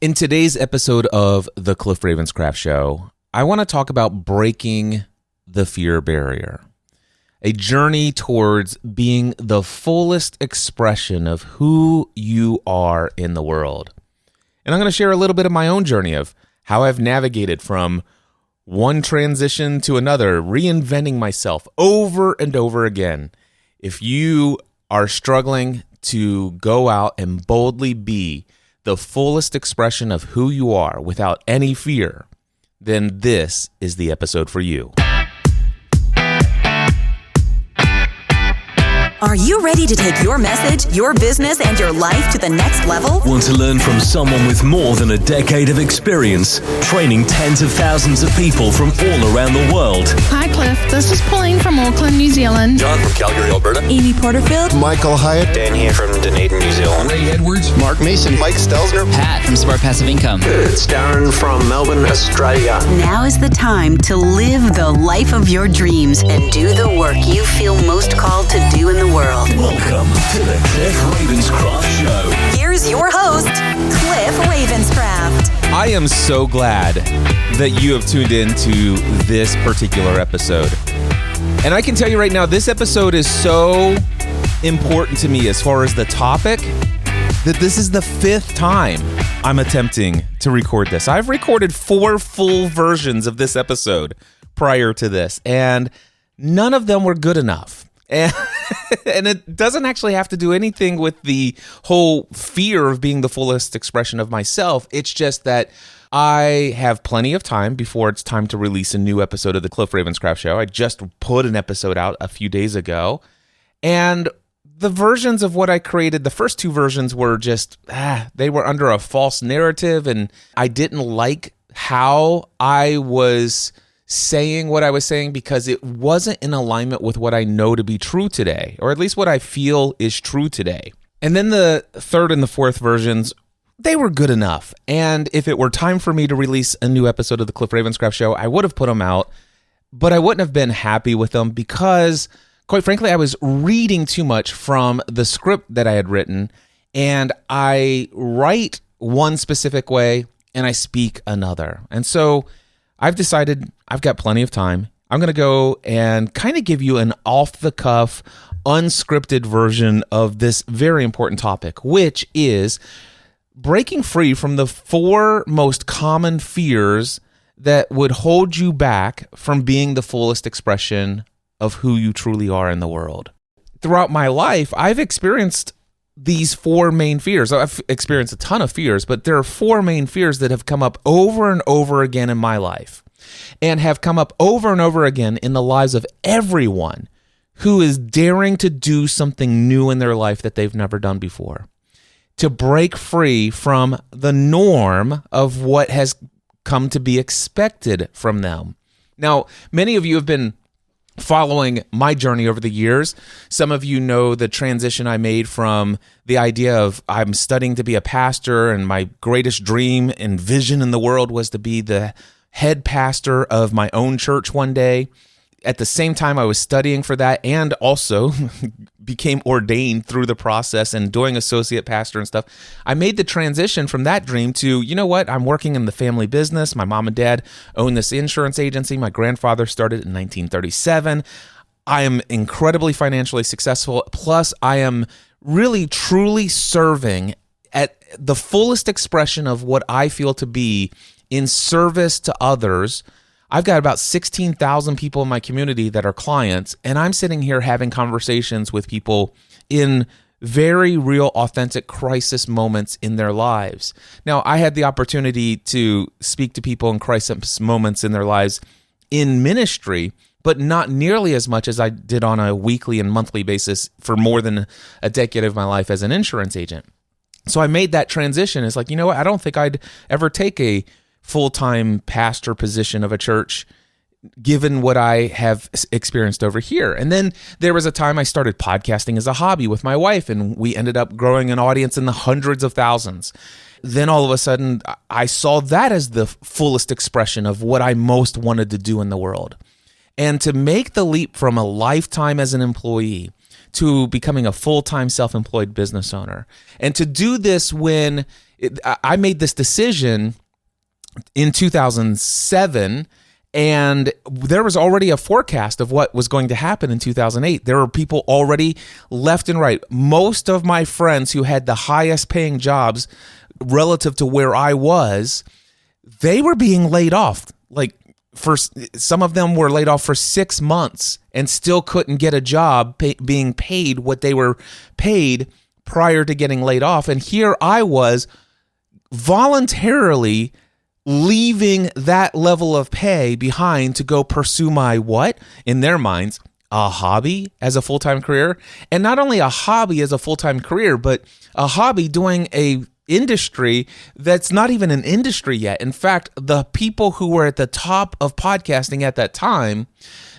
In today's episode of the Cliff Ravenscraft Show, I want to talk about breaking the fear barrier, a journey towards being the fullest expression of who you are in the world. And I'm going to share a little bit of my own journey of how I've navigated from one transition to another, reinventing myself over and over again. If you are struggling to go out and boldly be the fullest expression of who you are without any fear, then this is the episode for you. Are you ready to take your message, your business, and your life to the next level? Want to learn from someone with more than a decade of experience, training tens of thousands of people from all around the world? Hi, Cliff. This is Pauline from Auckland, New Zealand. John from Calgary, Alberta. Amy Porterfield. Michael Hyatt. Dan here from Dunedin, New Zealand. Ray Edwards. Mark Mason. Mike Stelzner. Pat from Smart Passive Income. It's Darren from Melbourne, Australia. Now is the time to live the life of your dreams and do the work you feel most called to do in the world. Welcome to the Cliff Ravenscraft Show. Here's your host, Cliff Ravenscraft. I am so glad that you have tuned in to this particular episode. And I can tell you right now, this episode is so important to me as far as the topic that this is the fifth time I'm attempting to record this. I've recorded 4 full versions of this episode prior to this, and none of them were good enough. And it doesn't actually have to do anything with the whole fear of being the fullest expression of myself. It's just that I have plenty of time before it's time to release a new episode of the Cliff Ravenscraft Show. I just put an episode out a few days ago, and the versions of what I created, the first 2 versions were just, they were under a false narrative, and I didn't like how I was saying what I was saying because it wasn't in alignment with what I know to be true today, or at least what I feel is true today. And then the 3rd and the 4th versions, they were good enough. And if it were time for me to release a new episode of the Cliff Ravenscraft Show, I would have put them out, but I wouldn't have been happy with them because, quite frankly, I was reading too much from the script that I had written, and I write one specific way and I speak another. And so I've decided I've got plenty of time. I'm going to go and kind of give you an off-the-cuff, unscripted version of this very important topic, which is breaking free from the 4 most common fears that would hold you back from being the fullest expression of who you truly are in the world. Throughout my life, I've experienced these 4 main fears. I've experienced a ton of fears, but there are 4 main fears that have come up over and over again in my life and have come up over and over again in the lives of everyone who is daring to do something new in their life that they've never done before, to break free from the norm of what has come to be expected from them. Now, many of you have been following my journey over the years. Some of you know the transition I made from the idea of I'm studying to be a pastor, and my greatest dream and vision in the world was to be the head pastor of my own church one day. At the same time, I was studying for that and also became ordained through the process and doing associate pastor and stuff. I made the transition from that dream to, you know what, I'm working in the family business. My mom and dad own this insurance agency. My grandfather started in 1937. I am incredibly financially successful. Plus, I am really, truly serving at the fullest expression of what I feel to be in service to others. I've got about 16,000 people in my community that are clients, and I'm sitting here having conversations with people in very real, authentic crisis moments in their lives. Now, I had the opportunity to speak to people in crisis moments in their lives in ministry, but not nearly as much as I did on a weekly and monthly basis for more than a decade of my life as an insurance agent. So I made that transition. It's like, you know what? I don't think I'd ever take a full-time pastor position of a church given what I have experienced over here. And then there was a time I started podcasting as a hobby with my wife, and we ended up growing an audience in the hundreds of thousands. Then all of a sudden, I saw that as the fullest expression of what I most wanted to do in the world. And to make the leap from a lifetime as an employee to becoming a full-time self-employed business owner, and to do this when I made this decision in 2007, and there was already a forecast of what was going to happen in 2008. There were people already left and right. Most of my friends who had the highest paying jobs relative to where I was, they were being laid off. Like, for some of them were laid off for 6 months and still couldn't get a job being paid what they were paid prior to getting laid off. And here I was voluntarily leaving that level of pay behind to go pursue my what? In their minds, a hobby as a full-time career. And not only a hobby as a full-time career, but a hobby doing a industry that's not even an industry yet. In fact, the people who were at the top of podcasting at that time,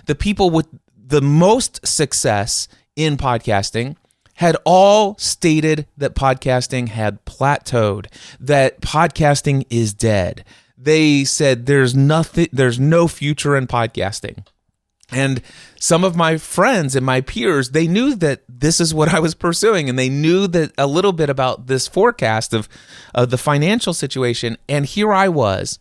the people with the most success in podcasting, had all stated that podcasting had plateaued, that podcasting is dead. They said there's no future in podcasting. And some of my friends and my peers, they knew that this is what I was pursuing, and they knew that a little bit about this forecast of the financial situation. And here I was,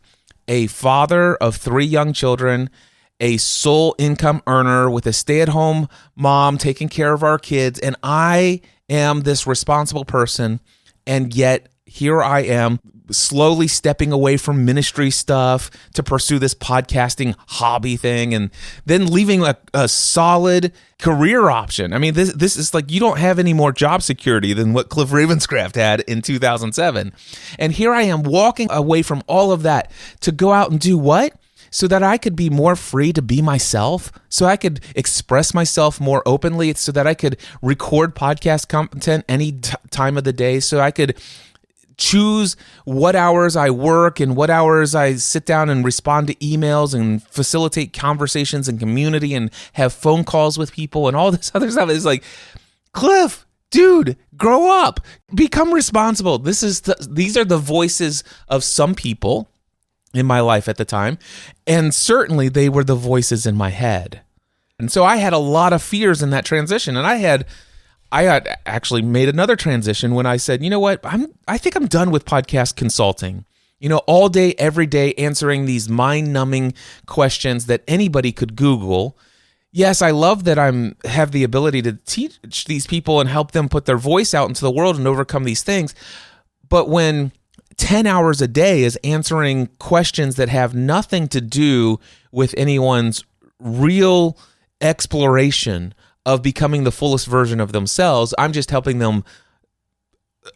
a father of 3 young children, a sole income earner with a stay-at-home mom taking care of our kids, and I am this responsible person, and yet here I am slowly stepping away from ministry stuff to pursue this podcasting hobby thing, and then leaving a solid career option. I mean, this is like, you don't have any more job security than what Cliff Ravenscraft had in 2007. And here I am walking away from all of that to go out and do what? So that I could be more free to be myself, so I could express myself more openly, so that I could record podcast content any time of the day, so I could choose what hours I work and what hours I sit down and respond to emails and facilitate conversations and community and have phone calls with people and all this other stuff. It's like, Cliff, dude, grow up, become responsible. These are the voices of some people in my life at the time, and certainly they were the voices in my head. And so I had a lot of fears in that transition, and I had actually made another transition when I said, you know what, I think I'm done with podcast consulting. You know, all day, every day, answering these mind-numbing questions that anybody could Google. Yes, I love that I have the ability to teach these people and help them put their voice out into the world and overcome these things. But when 10 hours a day is answering questions that have nothing to do with anyone's real exploration of becoming the fullest version of themselves, I'm just helping them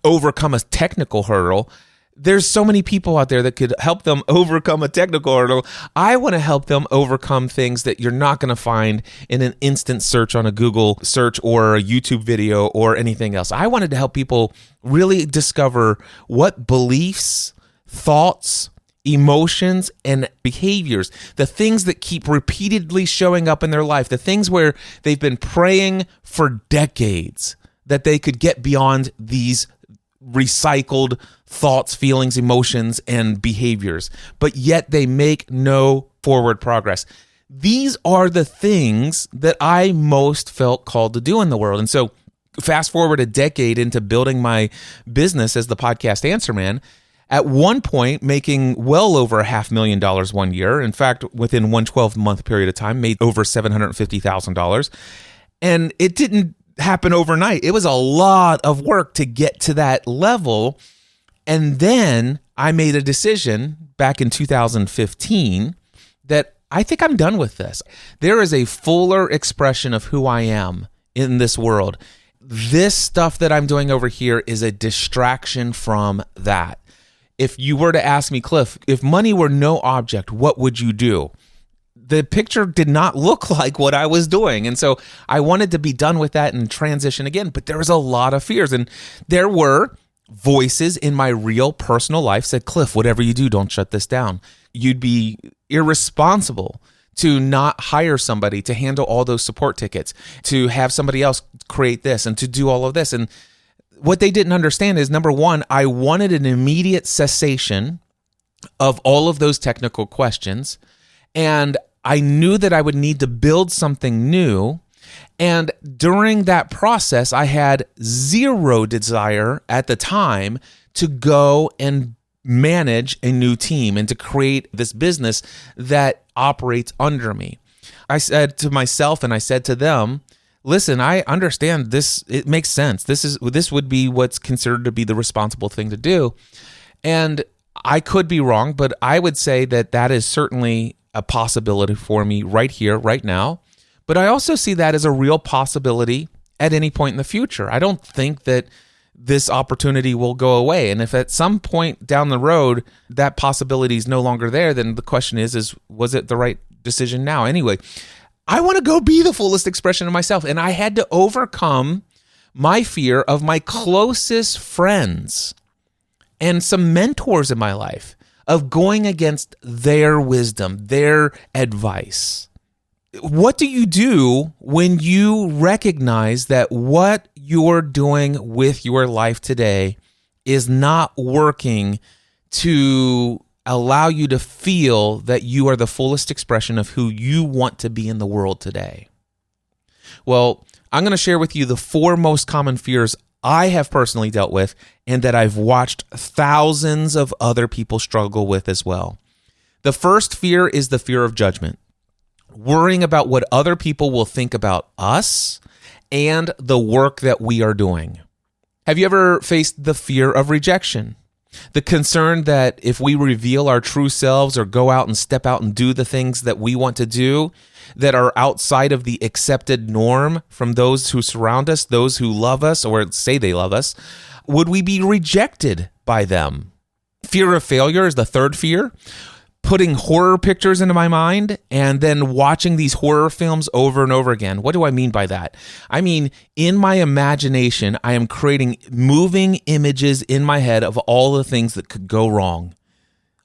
overcome a technical hurdle. There's so many people out there that could help them overcome a technical hurdle. I want to help them overcome things that you're not going to find in an instant search on a Google search or a YouTube video or anything else. I wanted to help people really discover what beliefs, thoughts, emotions, and behaviors, the things that keep repeatedly showing up in their life, the things where they've been praying for decades that they could get beyond these recycled thoughts, feelings, emotions, and behaviors, but yet they make no forward progress. These are the things that I most felt called to do in the world. And so fast forward a decade into building my business as the podcast Answer Man, at one point making well over $500,000 one year. In fact, within one 12-month period of time, made over $750,000. And it didn't happen overnight. It was a lot of work to get to that level. And then I made a decision back in 2015 that I think I'm done with this. There is a fuller expression of who I am in this world. This stuff that I'm doing over here is a distraction from that. If you were to ask me, Cliff, if money were no object, what would you do? The picture did not look like what I was doing. And so I wanted to be done with that and transition again. But there was a lot of fears. And there were voices in my real personal life said, Cliff, whatever you do, don't shut this down. You'd be irresponsible to not hire somebody to handle all those support tickets, to have somebody else create this and to do all of this. And what they didn't understand is, number one, I wanted an immediate cessation of all of those technical questions. And I knew that I would need to build something new. And during that process, I had zero desire at the time to go and manage a new team and to create this business that operates under me. I said to myself and I said to them, listen, I understand this. It makes sense. This would be what's considered to be the responsible thing to do. And I could be wrong, but I would say that is certainly a possibility for me right here, right now. But I also see that as a real possibility at any point in the future. I don't think that this opportunity will go away. And if at some point down the road that possibility is no longer there, then the question is was it the right decision now? Anyway, I want to go be the fullest expression of myself. And I had to overcome my fear of my closest friends and some mentors in my life of going against their wisdom, their advice. What do you do when you recognize that what you're doing with your life today is not working to allow you to feel that you are the fullest expression of who you want to be in the world today? Well, I'm going to share with you the 4 most common fears I have personally dealt with and that I've watched thousands of other people struggle with as well. The first fear is the fear of judgment. Worrying about what other people will think about us and the work that we are doing. Have you ever faced the fear of rejection? The concern that if we reveal our true selves or go out and step out and do the things that we want to do that are outside of the accepted norm from those who surround us, those who love us or say they love us, would we be rejected by them? Fear of failure is the third fear. Putting horror pictures into my mind and then watching these horror films over and over again. What do I mean by that? I mean, in my imagination, I am creating moving images in my head of all the things that could go wrong.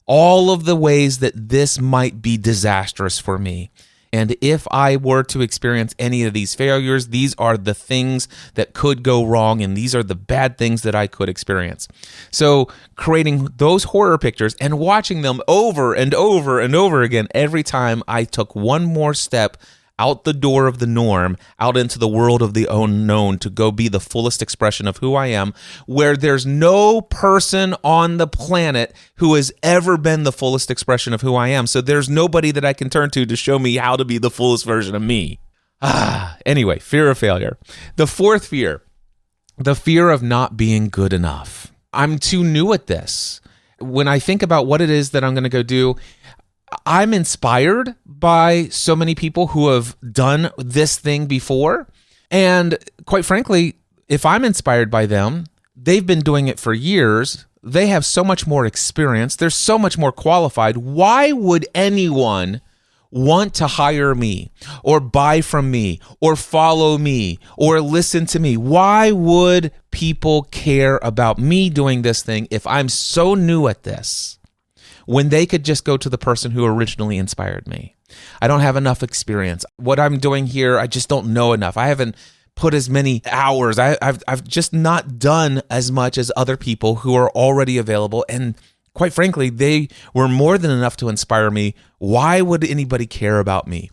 All of the ways that this might be disastrous for me. And if I were to experience any of these failures, these are the things that could go wrong, and these are the bad things that I could experience. So creating those horror pictures and watching them over and over and over again every time I took one more step out the door of the norm, out into the world of the unknown to go be the fullest expression of who I am, where there's no person on the planet who has ever been the fullest expression of who I am. So there's nobody that I can turn to show me how to be the fullest version of me. Anyway, fear of failure. The fourth fear, the fear of not being good enough. I'm too new at this. When I think about what it is that I'm going to go do, I'm inspired by so many people who have done this thing before. And quite frankly, if I'm inspired by them, they've been doing it for years. They have so much more experience. They're so much more qualified. Why would anyone want to hire me or buy from me or follow me or listen to me? Why would people care about me doing this thing if I'm so new at this, when they could just go to the person who originally inspired me? I don't have enough experience. What I'm doing here, I just don't know enough. I haven't put as many hours. I've just not done as much as other people who are already available. And quite frankly, they were more than enough to inspire me. Why would anybody care about me?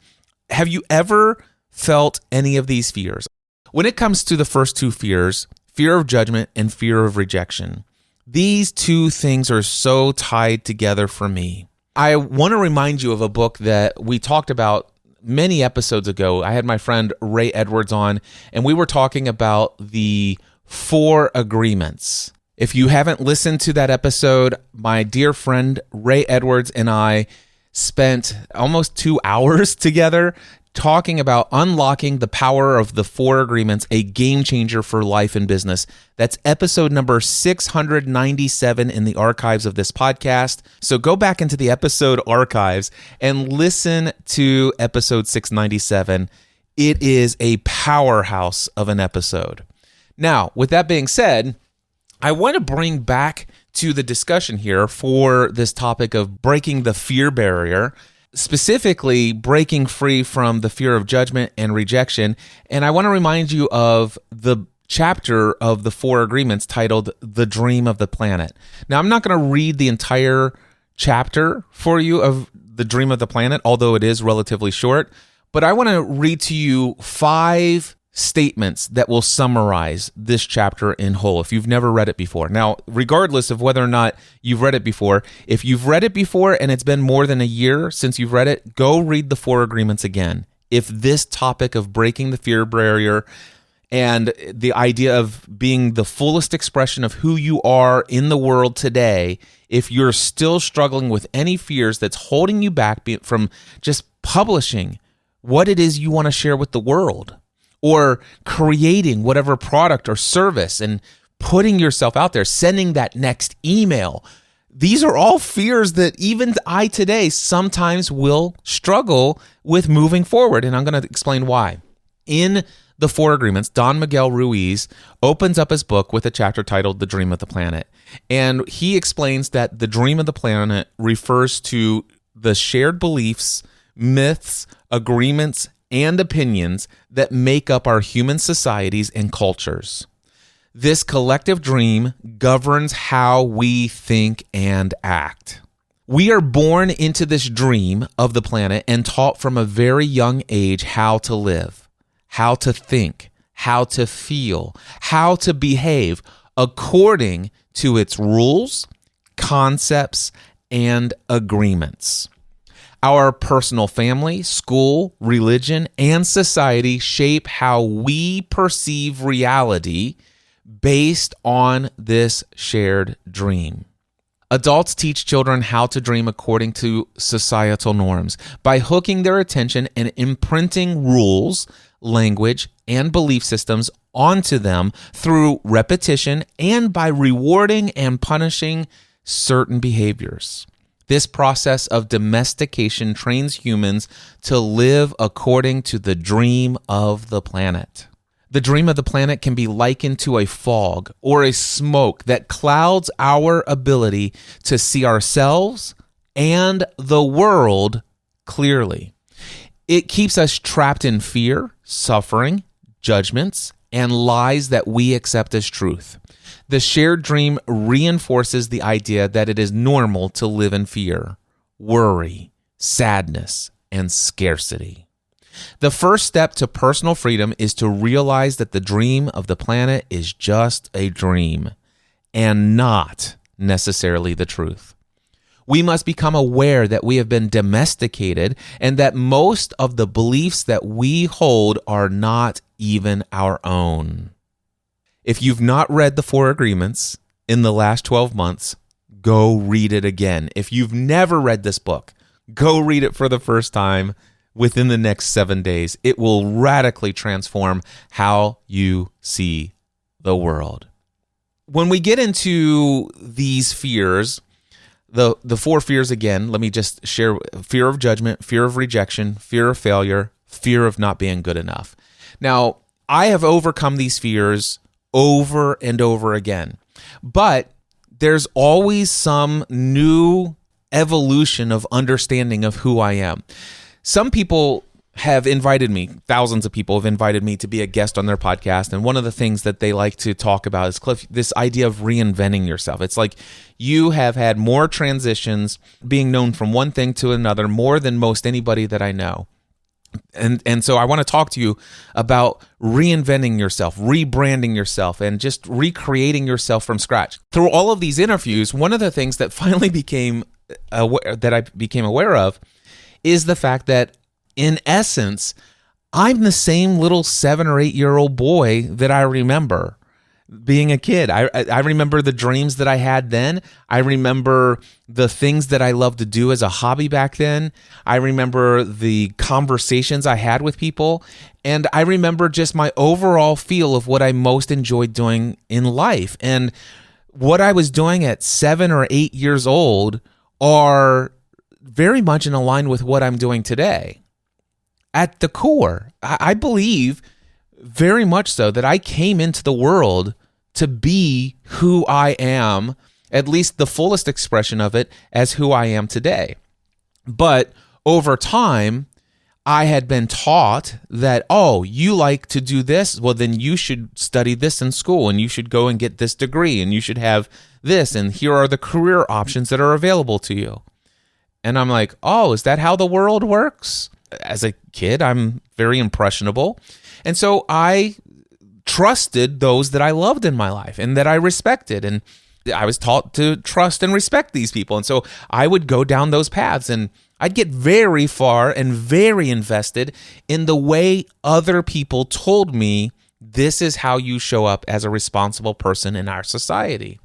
Have you ever felt any of these fears? When it comes to the first 2 fears, fear of judgment and fear of rejection, these 2 things are so tied together for me. I want to remind you of a book that we talked about many episodes ago. I had my friend Ray Edwards on, and we were talking about the 4 agreements. If you haven't listened to that episode, my dear friend Ray Edwards and I spent almost 2 hours together talking about unlocking the power of the 4 agreements, a game changer for life and business. That's episode number 697 in the archives of this podcast. So go back into the episode archives and listen to episode 697. It is a powerhouse of an episode. Now, with that being said, I want to bring back to the discussion here for this topic of breaking the fear barrier, specifically breaking free from the fear of judgment and rejection. And I want to remind you of the chapter of the 4 agreements titled The Dream of the Planet. Now, I'm not going to read the entire chapter for you of The Dream of the Planet, although it is relatively short, but I want to read to you 5 statements that will summarize this chapter in whole if you've never read it before. Now, regardless of whether or not you've read it before, if you've read it before and it's been more than a year since you've read it, go read the 4 agreements again. If this topic of breaking the fear barrier and the idea of being the fullest expression of who you are in the world today, if you're still struggling with any fears that's holding you back from just publishing what it is you want to share with the world, or creating whatever product or service and putting yourself out there, sending that next email. These are all fears that even I today sometimes will struggle with moving forward, and I'm going to explain why. In the 4 agreements, Don Miguel Ruiz opens up his book with a chapter titled The Dream of the Planet, and he explains that the dream of the planet refers to the shared beliefs, myths, agreements, and opinions that make up our human societies and cultures. This collective dream governs how we think and act. We are born into this dream of the planet and taught from a very young age how to live, how to think, how to feel, how to behave according to its rules, concepts, and agreements. Our personal family, school, religion, and society shape how we perceive reality based on this shared dream. Adults teach children how to dream according to societal norms by hooking their attention and imprinting rules, language, and belief systems onto them through repetition and by rewarding and punishing certain behaviors. This process of domestication trains humans to live according to the dream of the planet. The dream of the planet can be likened to a fog or a smoke that clouds our ability to see ourselves and the world clearly. It keeps us trapped in fear, suffering, judgments, and lies that we accept as truth. The shared dream reinforces the idea that it is normal to live in fear, worry, sadness, and scarcity. The first step to personal freedom is to realize that the dream of the planet is just a dream and not necessarily the truth. We must become aware that we have been domesticated and that most of the beliefs that we hold are not even our own. If you've not read the 4 agreements in the last 12 months, go read it again. If you've never read this book, go read it for the first time within the next 7 days. It will radically transform how you see the world. When we get into these fears, the 4 fears again, let me just share: fear of judgment, fear of rejection, fear of failure, fear of not being good enough. Now, I have overcome these fears over and over again, but there's always some new evolution of understanding of who I am. Some people have invited me, thousands of people have invited me to be a guest on their podcast, and one of the things that they like to talk about is, Cliff, this idea of reinventing yourself. It's like you have had more transitions, being known from one thing to another, more than most anybody that I know. And so I want to talk to you about reinventing yourself, rebranding yourself, and just recreating yourself from scratch. Through all of these interviews, one of the things that finally became aware of is the fact that, in essence, I'm the same little 7 or 8 year old boy that I remember being a kid. I remember the dreams that I had then. I remember the things that I loved to do as a hobby back then. I remember the conversations I had with people. And I remember just my overall feel of what I most enjoyed doing in life. And what I was doing at 7 or 8 years old are very much in line with what I'm doing today. At the core, I believe very much so that I came into the world to be who I am, at least the fullest expression of it, as who I am today. But over time, I had been taught that, oh, you like to do this? Well, then you should study this in school, and you should go and get this degree, and you should have this, and here are the career options that are available to you. And I'm like, oh, is that how the world works? as a kid, I'm very impressionable. And so I trusted those that I loved in my life and that I respected. And I was taught to trust and respect these people. And so I would go down those paths, and I'd get very far and very invested in the way other people told me this is how you show up as a responsible person in our society.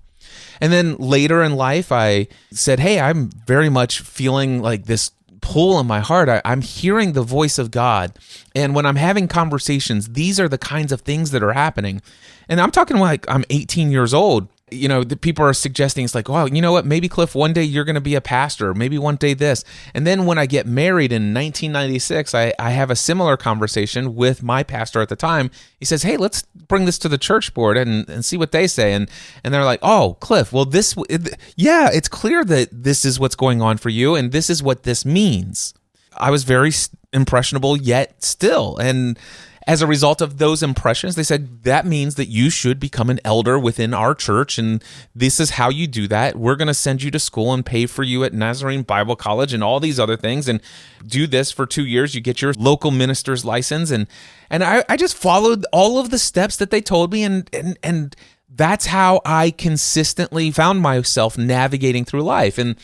And then later in life, I said, hey, I'm very much feeling like this pull in my heart. I'm hearing the voice of God. And when I'm having conversations, these are the kinds of things that are happening. And I'm talking like I'm 18 years old. You know, the people are suggesting, it's like, wow, you know what, maybe Cliff, one day you're going to be a pastor, maybe one day this. And then when I get married in 1996, I have a similar conversation with my pastor at the time. He says, hey, let's bring this to the church board and see what they say. And they're like, oh, Cliff, well, it's clear that this is what's going on for you, and this is what this means. I was very impressionable yet still. And as a result of those impressions, they said, that means that you should become an elder within our church, and this is how you do that. We're going to send you to school and pay for you at Nazarene Bible College and all these other things, and do this for 2 years. You get your local minister's license, and I just followed all of the steps that they told me, and that's how I consistently found myself navigating through life. And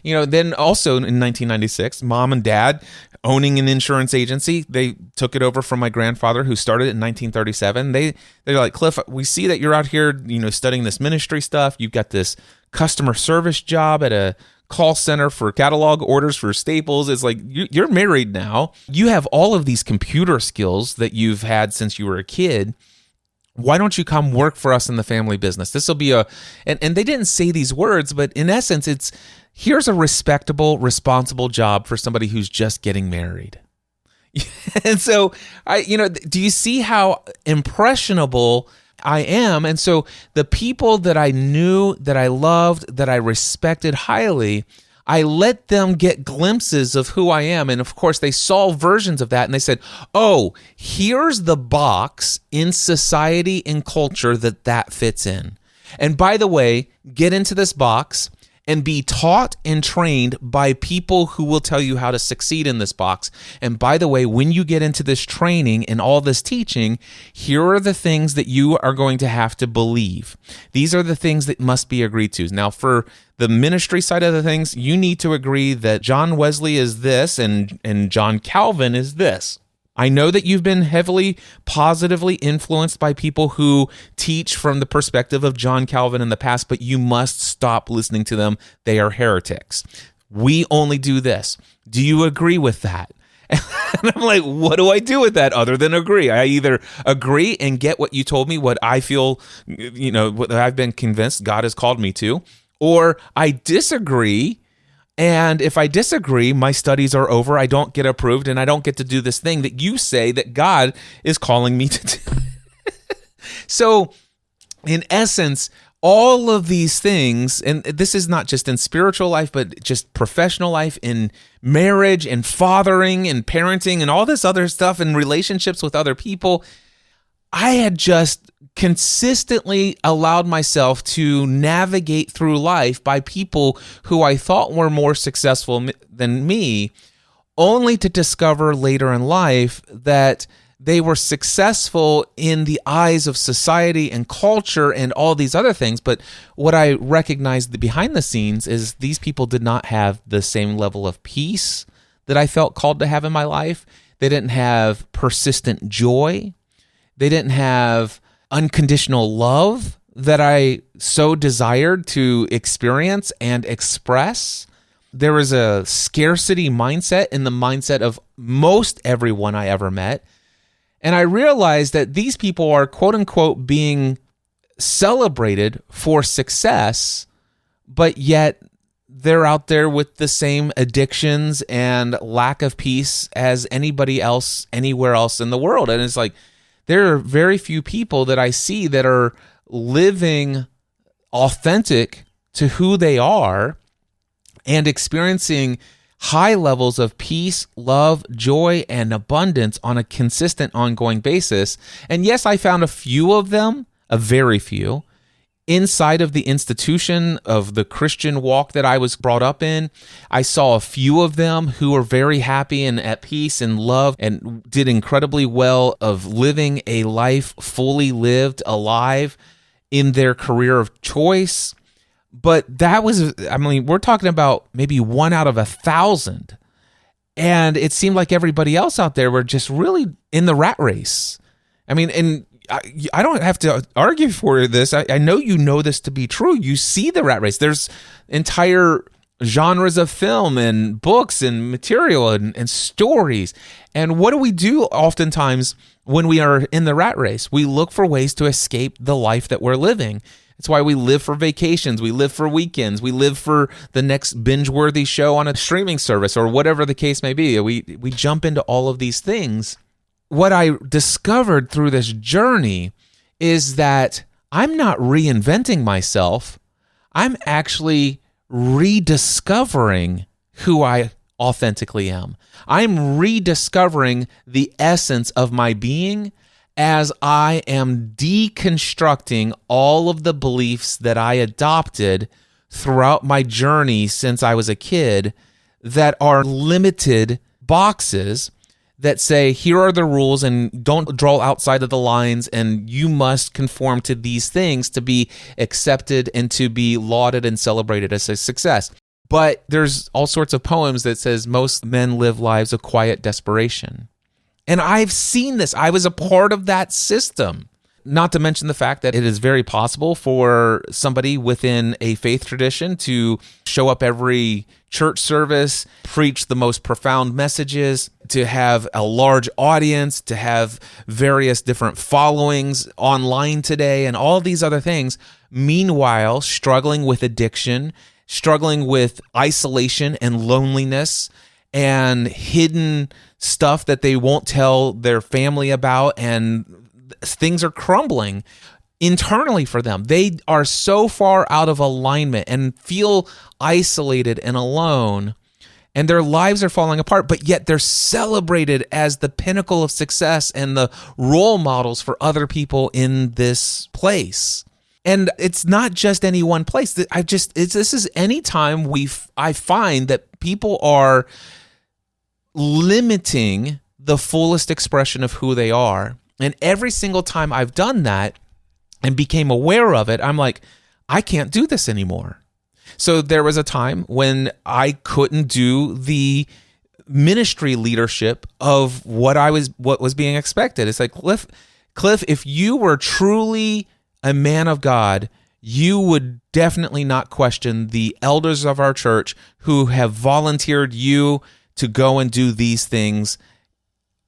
you know, then also in 1996, mom and dad owning an insurance agency, they took it over from my grandfather, who started it in 1937. They're like, Cliff, we see that you're out here, you know, studying this ministry stuff. You've got this customer service job at a call center for catalog orders for Staples. It's like, you're married now. You have all of these computer skills that you've had since you were a kid. Why don't you come work for us in the family business? This will be and they didn't say these words, but in essence, here's a respectable, responsible job for somebody who's just getting married. And so, do you see how impressionable I am? And so the people that I knew, that I loved, that I respected highly, I let them get glimpses of who I am. And of course, they saw versions of that, and they said, oh, here's the box in society and culture that fits in. And by the way, get into this box and be taught and trained by people who will tell you how to succeed in this box. And by the way, when you get into this training and all this teaching, here are the things that you are going to have to believe. These are the things that must be agreed to. Now, for the ministry side of the things, you need to agree that John Wesley is this and John Calvin is this. I know that you've been heavily positively influenced by people who teach from the perspective of John Calvin in the past, but you must stop listening to them. They are heretics. We only do this. Do you agree with that? And I'm like, what do I do with that other than agree? I either agree and get what you told me, what I feel, what I've been convinced God has called me to, or I disagree. And if I disagree, my studies are over, I don't get approved, and I don't get to do this thing that you say that God is calling me to do. So, in essence, all of these things, and this is not just in spiritual life, but just professional life, in marriage and fathering and parenting and all this other stuff and relationships with other people, I had just consistently allowed myself to navigate through life by people who I thought were more successful than me, only to discover later in life that they were successful in the eyes of society and culture and all these other things. But what I recognized behind the scenes is these people did not have the same level of peace that I felt called to have in my life. They didn't have persistent joy. They didn't have unconditional love that I so desired to experience and express. There was a scarcity mindset in the mindset of most everyone I ever met. And I realized that these people are, quote unquote, being celebrated for success, but yet they're out there with the same addictions and lack of peace as anybody else, anywhere else in the world. And it's like, there are very few people that I see that are living authentic to who they are and experiencing high levels of peace, love, joy, and abundance on a consistent, ongoing basis. And yes, I found a few of them, a very few, inside of the institution of the Christian walk that I was brought up in, I saw a few of them who were very happy and at peace and love and did incredibly well of living a life fully lived, alive in their career of choice. But that was, we're talking about maybe 1 out of 1,000. And it seemed like everybody else out there were just really in the rat race. And I don't have to argue for this. I know you know this to be true. You see the rat race. There's entire genres of film and books and material and stories. And what do we do oftentimes when we are in the rat race? We look for ways to escape the life that we're living. It's why we live for vacations, we live for weekends, we live for the next binge-worthy show on a streaming service or whatever the case may be. We jump into all of these things. What I discovered through this journey is that I'm not reinventing myself. I'm actually rediscovering who I authentically am. I'm rediscovering the essence of my being as I am deconstructing all of the beliefs that I adopted throughout my journey since I was a kid that are limited boxes that say, here are the rules and don't draw outside of the lines and you must conform to these things to be accepted and to be lauded and celebrated as a success. But there's all sorts of poems that says most men live lives of quiet desperation. And I've seen this. I was a part of that system. Not to mention the fact that it is very possible for somebody within a faith tradition to show up every church service, preach the most profound messages, to have a large audience, to have various different followings online today, and all these other things. Meanwhile, struggling with addiction, struggling with isolation and loneliness, and hidden stuff that they won't tell their family about, and things are crumbling internally for them. They are so far out of alignment and feel isolated and alone, and their lives are falling apart, but yet they're celebrated as the pinnacle of success and the role models for other people in this place. And it's not just any one place. This is any time I find that people are limiting the fullest expression of who they are. And every single time I've done that and became aware of it, I'm like, I can't do this anymore. So there was a time when I couldn't do the ministry leadership of what was being expected. It's like, Cliff, if you were truly a man of God, you would definitely not question the elders of our church who have volunteered you to go and do these things.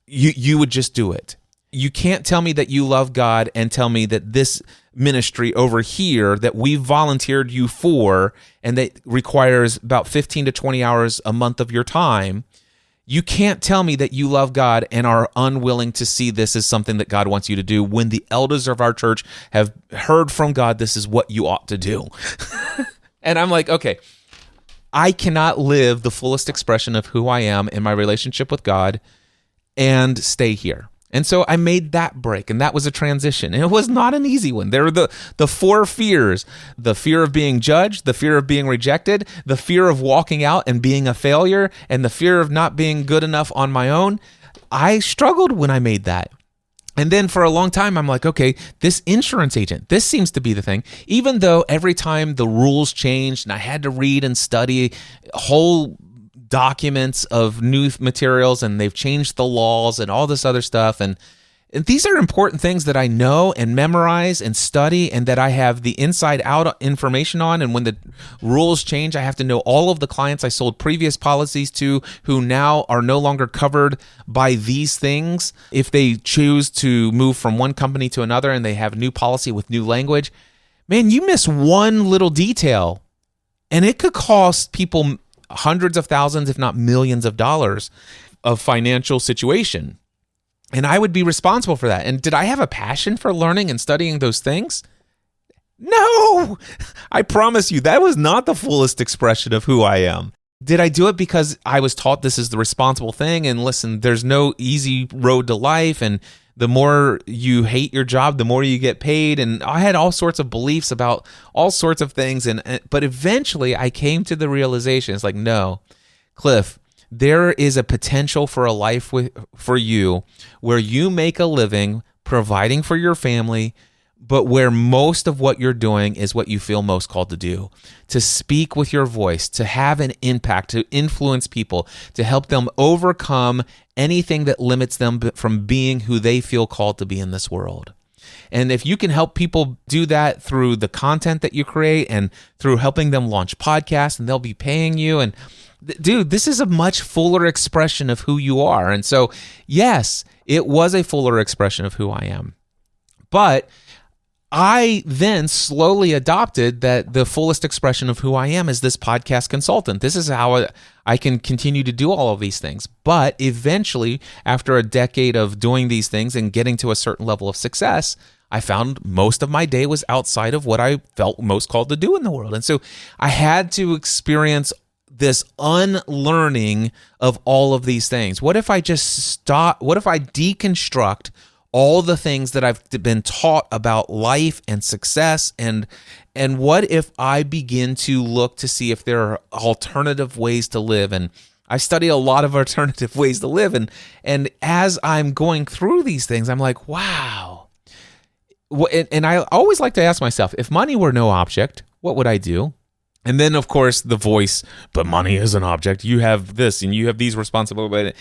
You would just do it. You can't tell me that you love God and tell me that this ministry over here that we volunteered you for and that requires about 15 to 20 hours a month of your time, you can't tell me that you love God and are unwilling to see this as something that God wants you to do when the elders of our church have heard from God this is what you ought to do. And I'm like, okay, I cannot live the fullest expression of who I am in my relationship with God and stay here. And so I made that break, and that was a transition. And it was not an easy one. There were the four fears: the fear of being judged, the fear of being rejected, the fear of walking out and being a failure, and the fear of not being good enough on my own. I struggled when I made that. And then for a long time, I'm like, okay, this insurance agent, this seems to be the thing. Even though every time the rules changed and I had to read and study whole documents of new materials and they've changed the laws and all this other stuff. And these are important things that I know and memorize and study and that I have the inside out information on. And when the rules change, I have to know all of the clients I sold previous policies to who now are no longer covered by these things. If they choose to move from one company to another and they have a new policy with new language, man, you miss one little detail and it could cost people hundreds of thousands, if not millions of dollars of financial situation. And I would be responsible for that. And did I have a passion for learning and studying those things? No, I promise you that was not the fullest expression of who I am. Did I do it because I was taught this is the responsible thing? And listen, there's no easy road to life and the more you hate your job, the more you get paid. And I had all sorts of beliefs about all sorts of things. But eventually I came to the realization, it's like, no, Cliff, there is a potential for a life for you where you make a living providing for your family, but where most of what you're doing is what you feel most called to do, to speak with your voice, to have an impact, to influence people, to help them overcome anything that limits them from being who they feel called to be in this world. And if you can help people do that through the content that you create and through helping them launch podcasts, and they'll be paying you, and dude, this is a much fuller expression of who you are. And so, yes, it was a fuller expression of who I am. But I then slowly adopted that the fullest expression of who I am is this podcast consultant. This is how I can continue to do all of these things. But eventually, after a decade of doing these things and getting to a certain level of success, I found most of my day was outside of what I felt most called to do in the world. And so I had to experience this unlearning of all of these things. What if I just stop? What if I deconstruct all the things that I've been taught about life and success, and what if I begin to look to see if there are alternative ways to live? And I study a lot of alternative ways to live, and as I'm going through these things, I'm like, wow. And I always like to ask myself, if money were no object, what would I do? And then, of course, the voice, but money is an object. You have this and you have these responsibilities.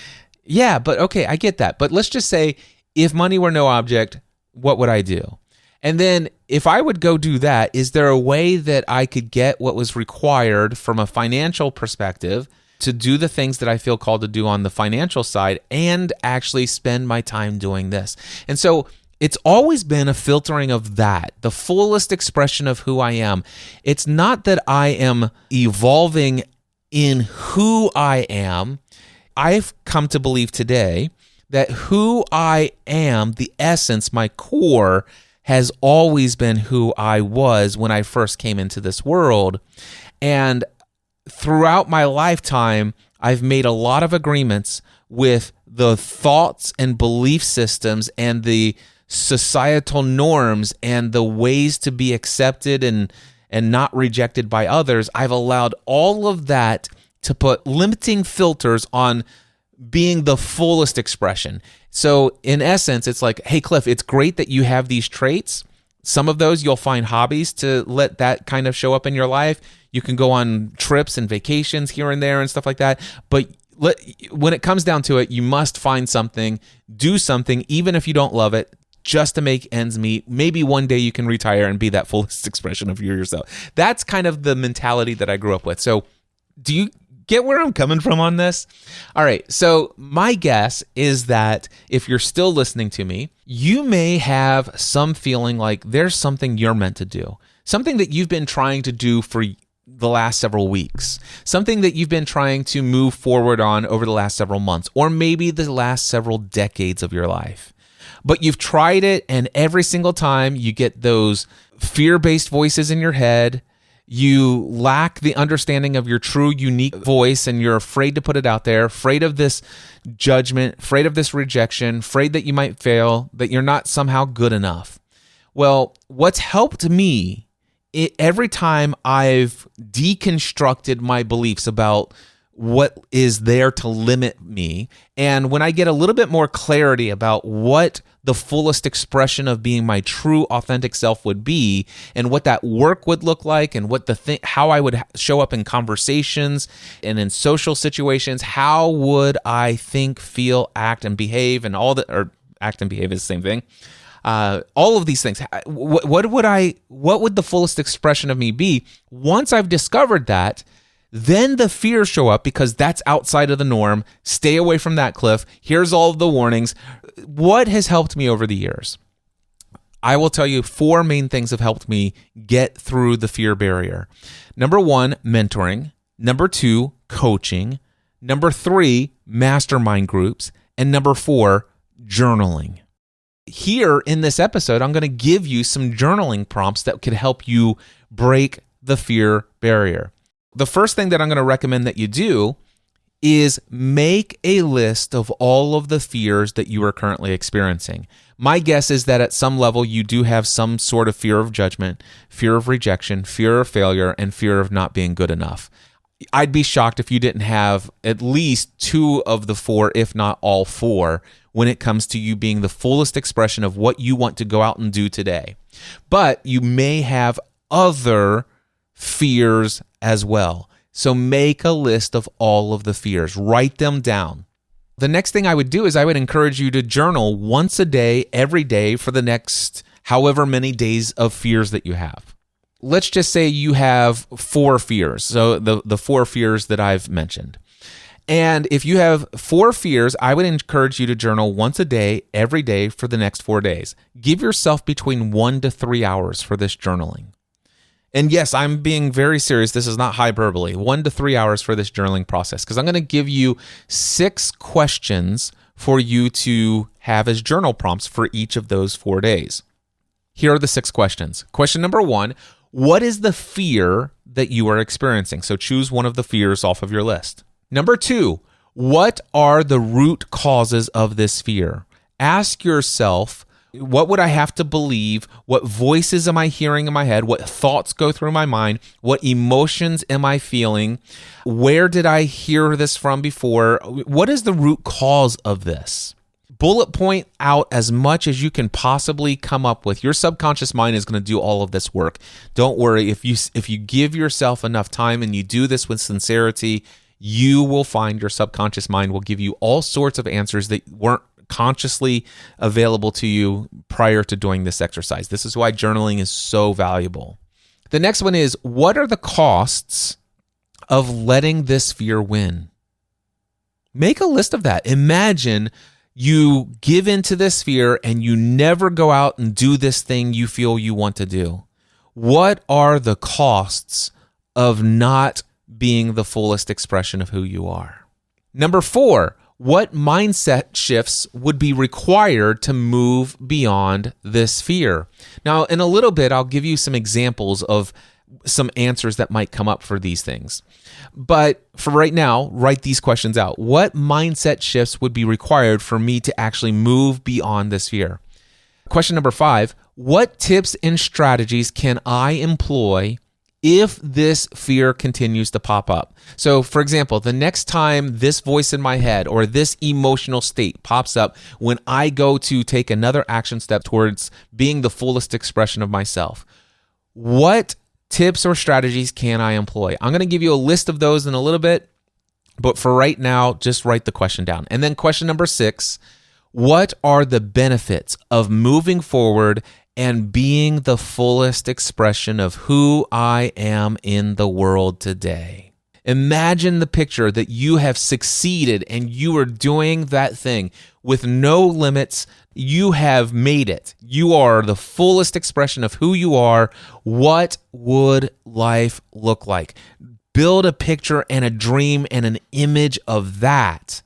Yeah, but okay, I get that. But let's just say, if money were no object, what would I do? And then if I would go do that, is there a way that I could get what was required from a financial perspective to do the things that I feel called to do on the financial side and actually spend my time doing this? And so it's always been a filtering of that, the fullest expression of who I am. It's not that I am evolving in who I am. I've come to believe today that who I am, the essence, my core, has always been who I was when I first came into this world. And throughout my lifetime, I've made a lot of agreements with the thoughts and belief systems and the societal norms and the ways to be accepted and not rejected by others. I've allowed all of that to put limiting filters on being the fullest expression. So in essence, it's like, hey, Cliff, it's great that you have these traits. Some of those you'll find hobbies to let that kind of show up in your life. You can go on trips and vacations here and there and stuff like that. But when it comes down to it, you must find something, do something, even if you don't love it, just to make ends meet. Maybe one day you can retire and be that fullest expression of yourself. That's kind of the mentality that I grew up with. So do you get where I'm coming from on this? All right. So my guess is that if you're still listening to me, you may have some feeling like there's something you're meant to do, something that you've been trying to do for the last several weeks, something that you've been trying to move forward on over the last several months, or maybe the last several decades of your life. But you've tried it, and every single time you get those fear-based voices in your head. You lack the understanding of your true, unique voice, and you're afraid to put it out there, afraid of this judgment, afraid of this rejection, afraid that you might fail, that you're not somehow good enough. Well, what's helped me every time I've deconstructed my beliefs about what is there to limit me, and when I get a little bit more clarity about what the fullest expression of being my true, authentic self would be, and what that work would look like, and what how I would show up in conversations and in social situations, how would I think, feel, act, and behave, and or act and behave is the same thing. All of these things. What would the fullest expression of me be? Once I've discovered that, then the fears show up because that's outside of the norm. Stay away from that, Cliff. Here's all of the warnings. What has helped me over the years? I will tell you 4 main things have helped me get through the fear barrier. Number 1, mentoring. Number 2, coaching. Number 3, mastermind groups. And number 4, journaling. Here in this episode, I'm going to give you some journaling prompts that could help you break the fear barrier. The first thing that I'm going to recommend that you do is make a list of all of the fears that you are currently experiencing. My guess is that at some level you do have some sort of fear of judgment, fear of rejection, fear of failure, and fear of not being good enough. I'd be shocked if you didn't have at least 2 of the 4, if not all 4, when it comes to you being the fullest expression of what you want to go out and do today. But you may have other fears as well. So make a list of all of the fears. Write them down. The next thing I would do is I would encourage you to journal once a day, every day for the next however many days of fears that you have. Let's just say you have 4 fears. So the 4 fears that I've mentioned. And if you have 4 fears, I would encourage you to journal once a day, every day for the next 4 days. Give yourself between 1 to 3 hours for this journaling. And yes, I'm being very serious. This is not hyperbole. 1 to 3 hours for this journaling process, because I'm going to give you 6 questions for you to have as journal prompts for each of those 4 days. Here are the 6 questions. Question number 1, what is the fear that you are experiencing? So choose one of the fears off of your list. Number 2, what are the root causes of this fear? Ask yourself, what would I have to believe? What voices am I hearing in my head? What thoughts go through my mind? What emotions am I feeling? Where did I hear this from before? What is the root cause of this? Bullet point out as much as you can possibly come up with. Your subconscious mind is going to do all of this work. Don't worry. If you give yourself enough time and you do this with sincerity, you will find your subconscious mind will give you all sorts of answers that weren't consciously available to you prior to doing this exercise. This is why journaling is so valuable. The next one is, what are the costs of letting this fear win? Make a list of that. Imagine you give into this fear and you never go out and do this thing you feel you want to do. What are the costs of not being the fullest expression of who you are? Number 4, what mindset shifts would be required to move beyond this fear? Now, in a little bit, I'll give you some examples of some answers that might come up for these things. But for right now, write these questions out. What mindset shifts would be required for me to actually move beyond this fear? Question number 5, what tips and strategies can I employ if this fear continues to pop up? So, for example, the next time this voice in my head or this emotional state pops up when I go to take another action step towards being the fullest expression of myself, what tips or strategies can I employ? I'm going to give you a list of those in a little bit, but for right now, just write the question down. And then question number 6, what are the benefits of moving forward and being the fullest expression of who I am in the world today? Imagine the picture that you have succeeded and you are doing that thing with no limits. You have made it. You are the fullest expression of who you are. What would life look like? Build a picture and a dream and an image of that.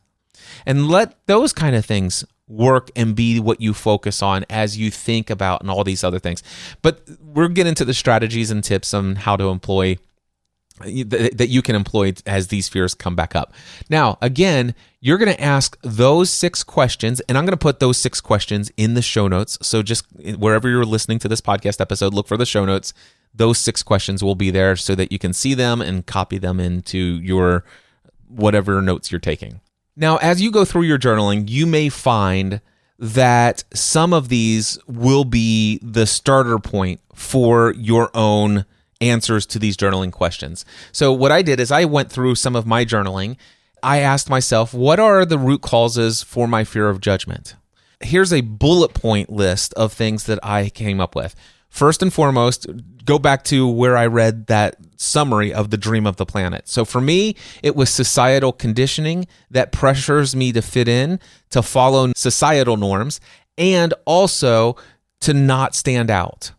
And let those kind of things work and be what you focus on as you think about and all these other things. But we're getting into the strategies and tips on how to employ that you can employ as these fears come back up. Now, again, you're going to ask those 6 questions, and I'm going to put those 6 questions in the show notes. So just wherever you're listening to this podcast episode, look for the show notes. Those 6 questions will be there so that you can see them and copy them into your whatever notes you're taking. Now, as you go through your journaling, you may find that some of these will be the starter point for your own answers to these journaling questions. So what I did is I went through some of my journaling. I asked myself, what are the root causes for my fear of judgment? Here's a bullet point list of things that I came up with. First and foremost, go back to where I read that summary of the dream of the planet. So for me, it was societal conditioning that pressures me to fit in, to follow societal norms, and also to not stand out.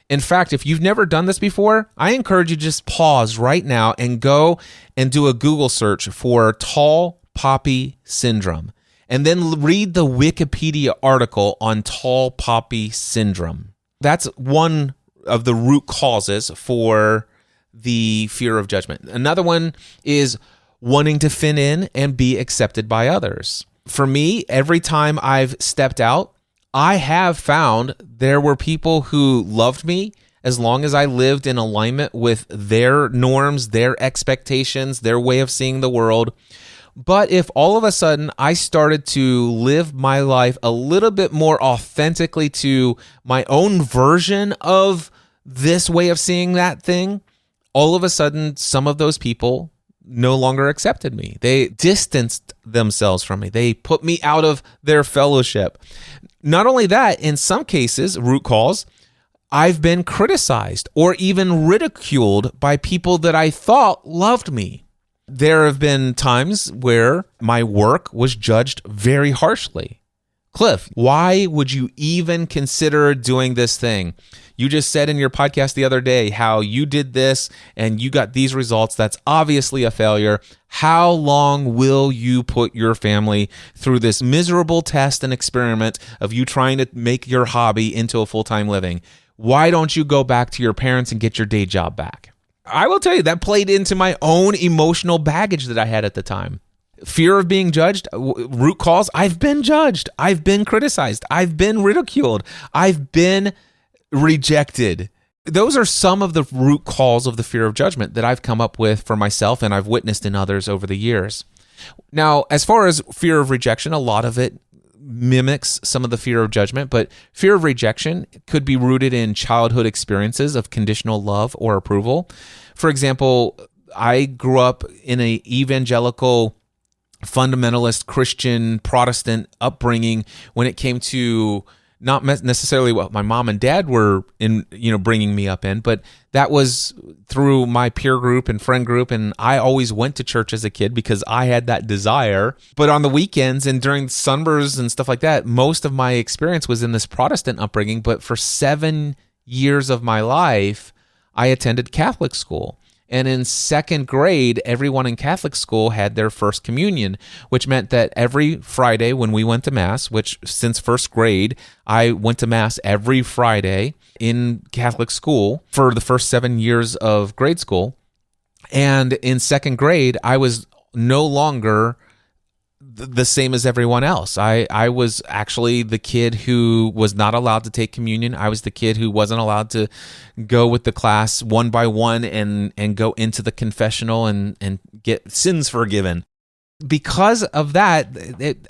In fact, if you've never done this before, I encourage you to just pause right now and go and do a Google search for tall poppy syndrome, and then read the Wikipedia article on tall poppy syndrome. That's one of the root causes for the fear of judgment. Another one is, wanting to fit in and be accepted by others. For me, every time I've stepped out, I have found there were people who loved me as long as I lived in alignment with their norms, their expectations, their way of seeing the world. But if all of a sudden I started to live my life a little bit more authentically to my own version of this way of seeing that thing, all of a sudden some of those people no longer accepted me. They distanced themselves from me. They put me out of their fellowship. Not only that, in some cases, root cause, I've been criticized or even ridiculed by people that I thought loved me. There have been times where my work was judged very harshly. Cliff, why would you even consider doing this thing? You just said in your podcast the other day how you did this and you got these results. That's obviously a failure. How long will you put your family through this miserable test and experiment of you trying to make your hobby into a full-time living? Why don't you go back to your parents and get your day job back? I will tell you, that played into my own emotional baggage that I had at the time. Fear of being judged, root cause, I've been judged. I've been criticized. I've been ridiculed. I've been rejected. Those are some of the root cause of the fear of judgment that I've come up with for myself and I've witnessed in others over the years. Now, as far as fear of rejection, a lot of it mimics some of the fear of judgment, but fear of rejection could be rooted in childhood experiences of conditional love or approval. For example, I grew up in an evangelical, fundamentalist, Christian, Protestant upbringing when it came to not necessarily what my mom and dad were bringing me up in, but that was through my peer group and friend group. And I always went to church as a kid because I had that desire. But on the weekends and during sunbursts and stuff like that, most of my experience was in this Protestant upbringing. But for 7 years of my life, I attended Catholic school. And in second grade, everyone in Catholic school had their first communion, which meant that every Friday when we went to Mass, which since first grade, I went to Mass every Friday in Catholic school for the first 7 years of grade school. And in second grade, I was no longer the same as everyone else. I was actually the kid who was not allowed to take communion. I was the kid who wasn't allowed to go with the class one by one and go into the confessional and get sins forgiven. Because of that,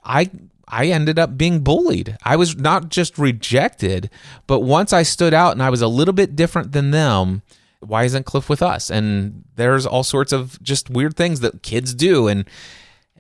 I ended up being bullied. I was not just rejected, but once I stood out and I was a little bit different than them, why isn't Cliff with us? And there's all sorts of just weird things that kids do. And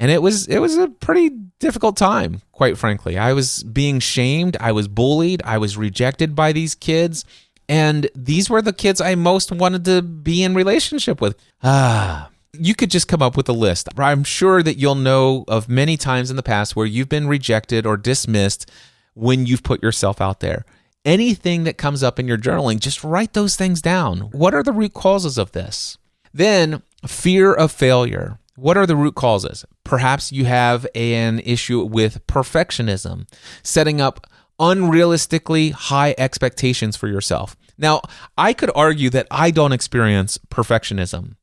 it was a pretty difficult time, quite frankly. I was being shamed. I was bullied. I was rejected by these kids. And these were the kids I most wanted to be in relationship with. You could just come up with a list. I'm sure that you'll know of many times in the past where you've been rejected or dismissed when you've put yourself out there. Anything that comes up in your journaling, just write those things down. What are the root causes of this? Then, fear of failure. What are the root causes? Perhaps you have an issue with perfectionism, setting up unrealistically high expectations for yourself. Now, I could argue that I don't experience perfectionism,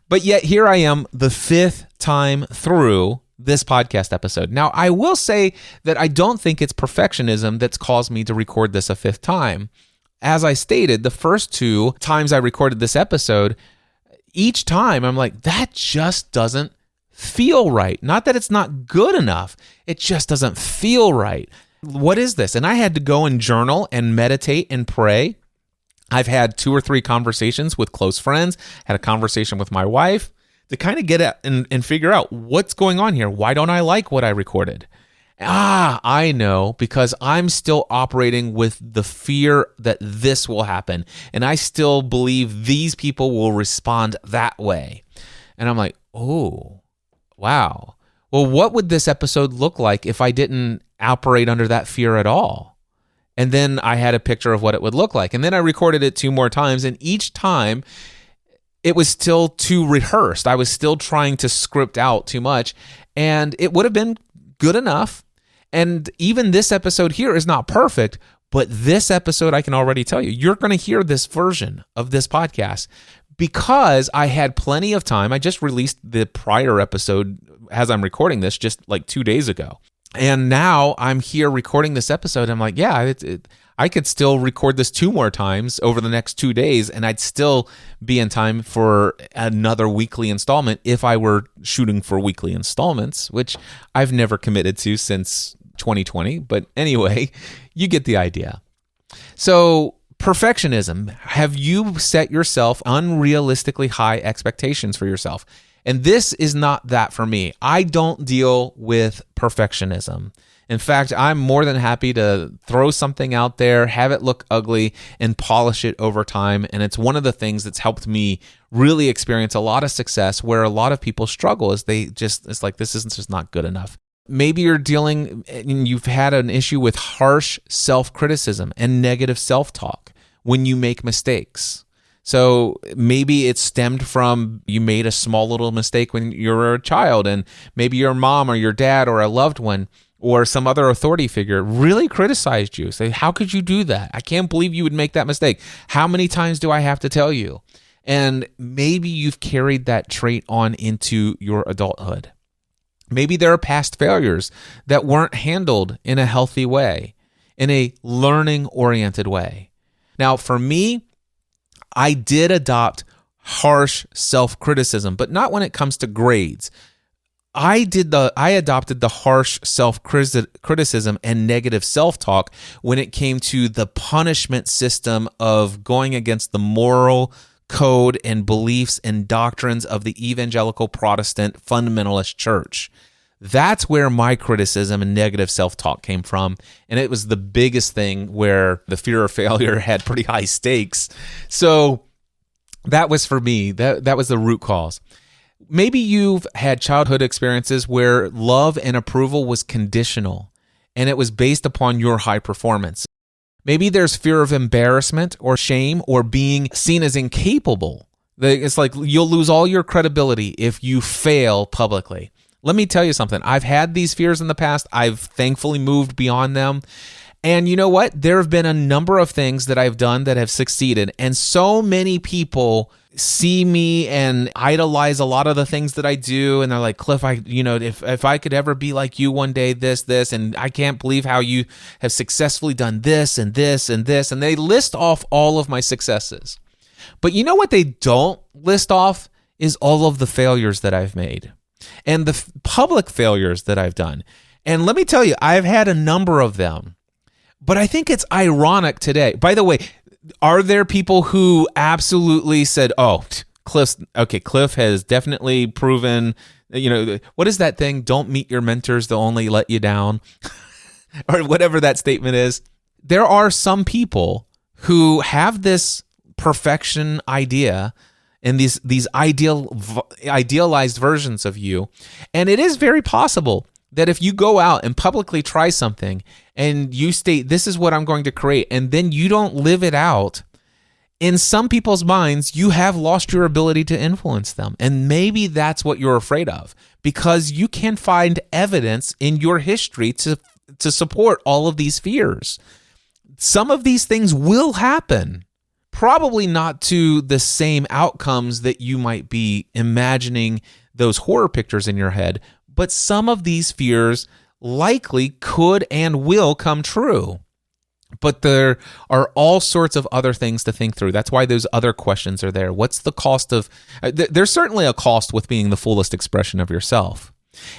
but yet here I am the 5th time through this podcast episode. Now, I will say that I don't think it's perfectionism that's caused me to record this a 5th time. As I stated, the first 2 times I recorded this episode, each time I'm like, that just doesn't feel right. Not that it's not good enough. It just doesn't feel right. What is this? And I had to go and journal and meditate and pray. I've had 2 or 3 conversations with close friends, had a conversation with my wife to kind of get at and figure out what's going on here. Why don't I like what I recorded? I know, because I'm still operating with the fear that this will happen. And I still believe these people will respond that way. And I'm like, oh, wow. Well, what would this episode look like if I didn't operate under that fear at all? And then I had a picture of what it would look like. And then I recorded it 2 more times. And each time it was still too rehearsed. I was still trying to script out too much. And it would have been good enough. And even this episode here is not perfect, but this episode, I can already tell you, you're going to hear this version of this podcast because I had plenty of time. I just released the prior episode as I'm recording this just like 2 days ago. And now I'm here recording this episode. I'm like, yeah, I could still record this 2 more times over the next 2 days, and I'd still be in time for another weekly installment if I were shooting for weekly installments, which I've never committed to since 2020. But anyway, you get the idea. So perfectionism. Have you set yourself unrealistically high expectations for yourself? And this is not that for me. I don't deal with perfectionism. In fact, I'm more than happy to throw something out there, have it look ugly, and polish it over time. And it's one of the things that's helped me really experience a lot of success where a lot of people struggle is it's like, this isn't just not good enough. Maybe you've had an issue with harsh self-criticism and negative self-talk when you make mistakes. So maybe it stemmed from you made a small little mistake when you were a child, and maybe your mom or your dad or a loved one or some other authority figure really criticized you. Say, how could you do that? I can't believe you would make that mistake. How many times do I have to tell you? And maybe you've carried that trait on into your adulthood. Maybe there are past failures that weren't handled in a healthy way, in a learning-oriented way. Now, for me, I did adopt harsh self-criticism, but not when it comes to grades. I adopted the harsh self-criticism and negative self-talk when it came to the punishment system of going against the moral code and beliefs and doctrines of the evangelical Protestant fundamentalist church. That's where my criticism and negative self-talk came from. And it was the biggest thing where the fear of failure had pretty high stakes. So that was for me, that was the root cause. Maybe you've had childhood experiences where love and approval was conditional and it was based upon your high performance. Maybe there's fear of embarrassment or shame or being seen as incapable. It's like you'll lose all your credibility if you fail publicly. Let me tell you something. I've had these fears in the past. I've thankfully moved beyond them. And you know what? There have been a number of things that I've done that have succeeded. And so many people see me and idolize a lot of the things that I do. And they're like, Cliff, if I could ever be like you one day, this, and I can't believe how you have successfully done this and this and this. And they list off all of my successes. But you know what they don't list off is all of the failures that I've made and the public failures that I've done. And let me tell you, I've had a number of them. But I think it's ironic today. By the way, are there people who absolutely said, oh, Cliff has definitely proven, what is that thing? Don't meet your mentors, they'll only let you down. Or whatever that statement is. There are some people who have this perfection idea and these idealized versions of you. And it is very possible that if you go out and publicly try something and you state, this is what I'm going to create, and then you don't live it out, in some people's minds, you have lost your ability to influence them. And maybe that's what you're afraid of, because you can find evidence in your history to support all of these fears. Some of these things will happen, probably not to the same outcomes that you might be imagining those horror pictures in your head, but some of these fears likely could and will come true. But there are all sorts of other things to think through. That's why those other questions are there. What's the cost of... There's certainly a cost with being the fullest expression of yourself.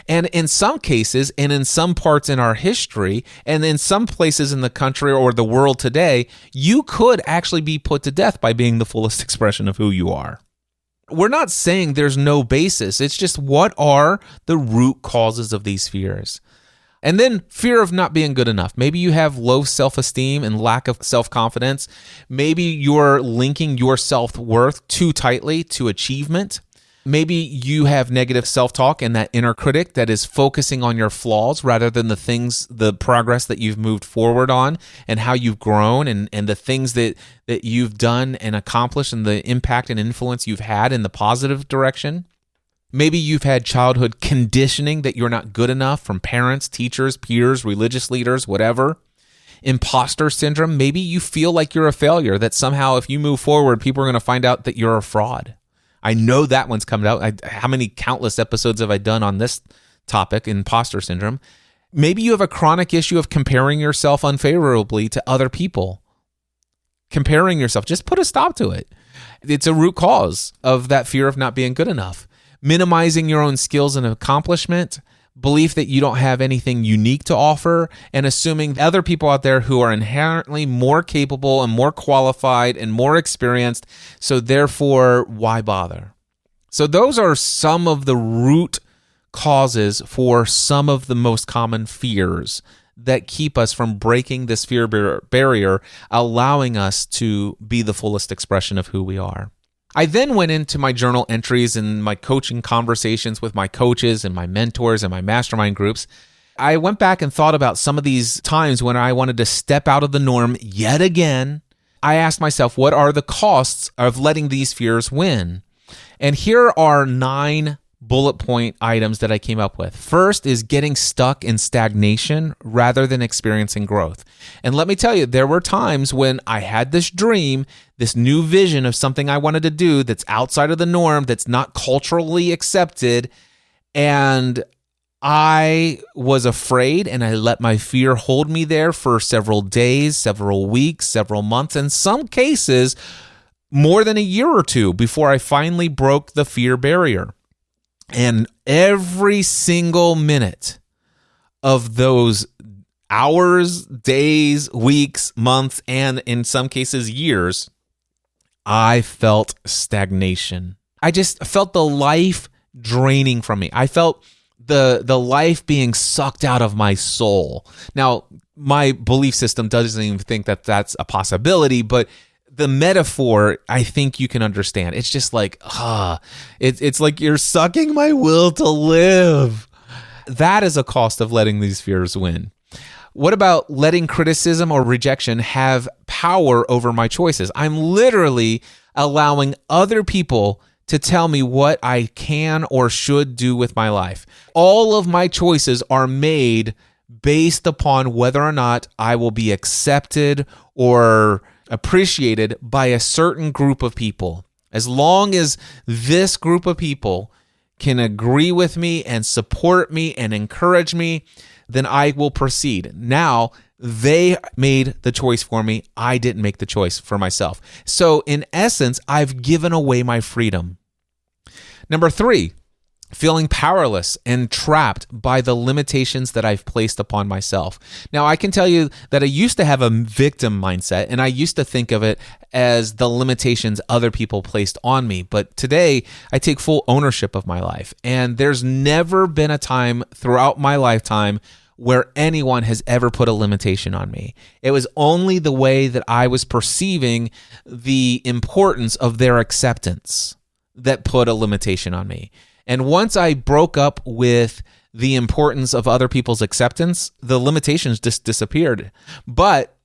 And in some cases, and in some parts in our history, and in some places in the country or the world today, you could actually be put to death by being the fullest expression of who you are. We're not saying there's no basis. It's just, what are the root causes of these fears? And then fear of not being good enough. Maybe you have low self-esteem and lack of self-confidence. Maybe you're linking your self-worth too tightly to achievement. Maybe you have negative self-talk and that inner critic that is focusing on your flaws rather than the progress that you've moved forward on and how you've grown and the things that you've done and accomplished and the impact and influence you've had in the positive direction. Maybe you've had childhood conditioning that you're not good enough from parents, teachers, peers, religious leaders, whatever. imposter syndrome. Maybe you feel like you're a failure, that somehow if you move forward, people are going to find out that you're a fraud. I know that one's coming out. How many countless episodes have I done on this topic, imposter syndrome? Maybe you have a chronic issue of comparing yourself unfavorably to other people. Comparing yourself, just put a stop to it. It's a root cause of that fear of not being good enough. Minimizing your own skills and accomplishment, belief that you don't have anything unique to offer, and assuming other people out there who are inherently more capable and more qualified and more experienced, so therefore, why bother? So those are some of the root causes for some of the most common fears that keep us from breaking this fear barrier, allowing us to be the fullest expression of who we are. I then went into my journal entries and my coaching conversations with my coaches and my mentors and my mastermind groups. I went back and thought about some of these times when I wanted to step out of the norm yet again. I asked myself, what are the costs of letting these fears win? And here are 9 bullet point items that I came up with. First is getting stuck in stagnation rather than experiencing growth. And let me tell you, there were times when I had this dream, this new vision of something I wanted to do that's outside of the norm, that's not culturally accepted, and I was afraid, and I let my fear hold me there for several days, several weeks, several months, in some cases, more than a year or two before I finally broke the fear barrier. And every single minute of those hours, days, weeks, months, and in some cases years, I felt stagnation. I just felt the life draining from me. I felt the life being sucked out of my soul. Now, my belief system doesn't even think that that's a possibility, but the metaphor, I think you can understand. It's just like, it's like you're sucking my will to live. That is a cost of letting these fears win. What about letting criticism or rejection have power over my choices? I'm literally allowing other people to tell me what I can or should do with my life. All of my choices are made based upon whether or not I will be accepted or appreciated by a certain group of people. As long as this group of people can agree with me and support me and encourage me, then I will proceed. Now, they made the choice for me. I didn't make the choice for myself. So in essence, I've given away my freedom. Number 3, feeling powerless and trapped by the limitations that I've placed upon myself. Now, I can tell you that I used to have a victim mindset, and I used to think of it as the limitations other people placed on me. But today, I take full ownership of my life, and there's never been a time throughout my lifetime where anyone has ever put a limitation on me. It was only the way that I was perceiving the importance of their acceptance that put a limitation on me. And once I broke up with the importance of other people's acceptance, the limitations just disappeared. But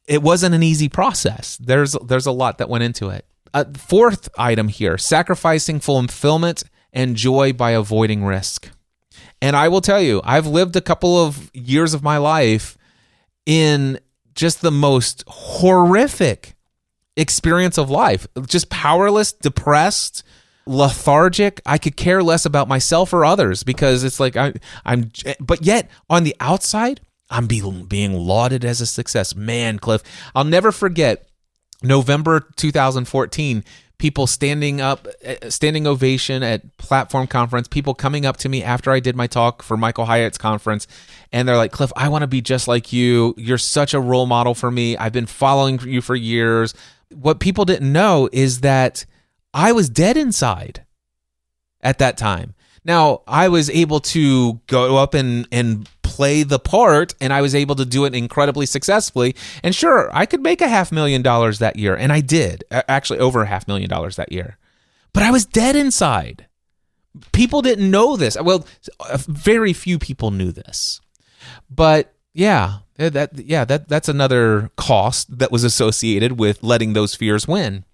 it wasn't an easy process. There's a lot that went into it. 4th item here, sacrificing fulfillment and joy by avoiding risk. And I will tell you, I've lived a couple of years of my life in just the most horrific experience of life. Just powerless, depressed, lethargic. I could care less about myself or others because it's like but yet on the outside, I'm being lauded as a success. Man, Cliff, I'll never forget November 2014, people standing ovation at Platform Conference, people coming up to me after I did my talk for Michael Hyatt's conference, and they're like, Cliff, I want to be just like you. You're such a role model for me. I've been following you for years. What people didn't know is that I was dead inside at that time. Now, I was able to go up and play the part, and I was able to do it incredibly successfully. And sure, I could make $500,000 that year, and I did. Actually, over $500,000 that year. But I was dead inside. People didn't know this. Well, very few people knew this. But that's another cost that was associated with letting those fears win.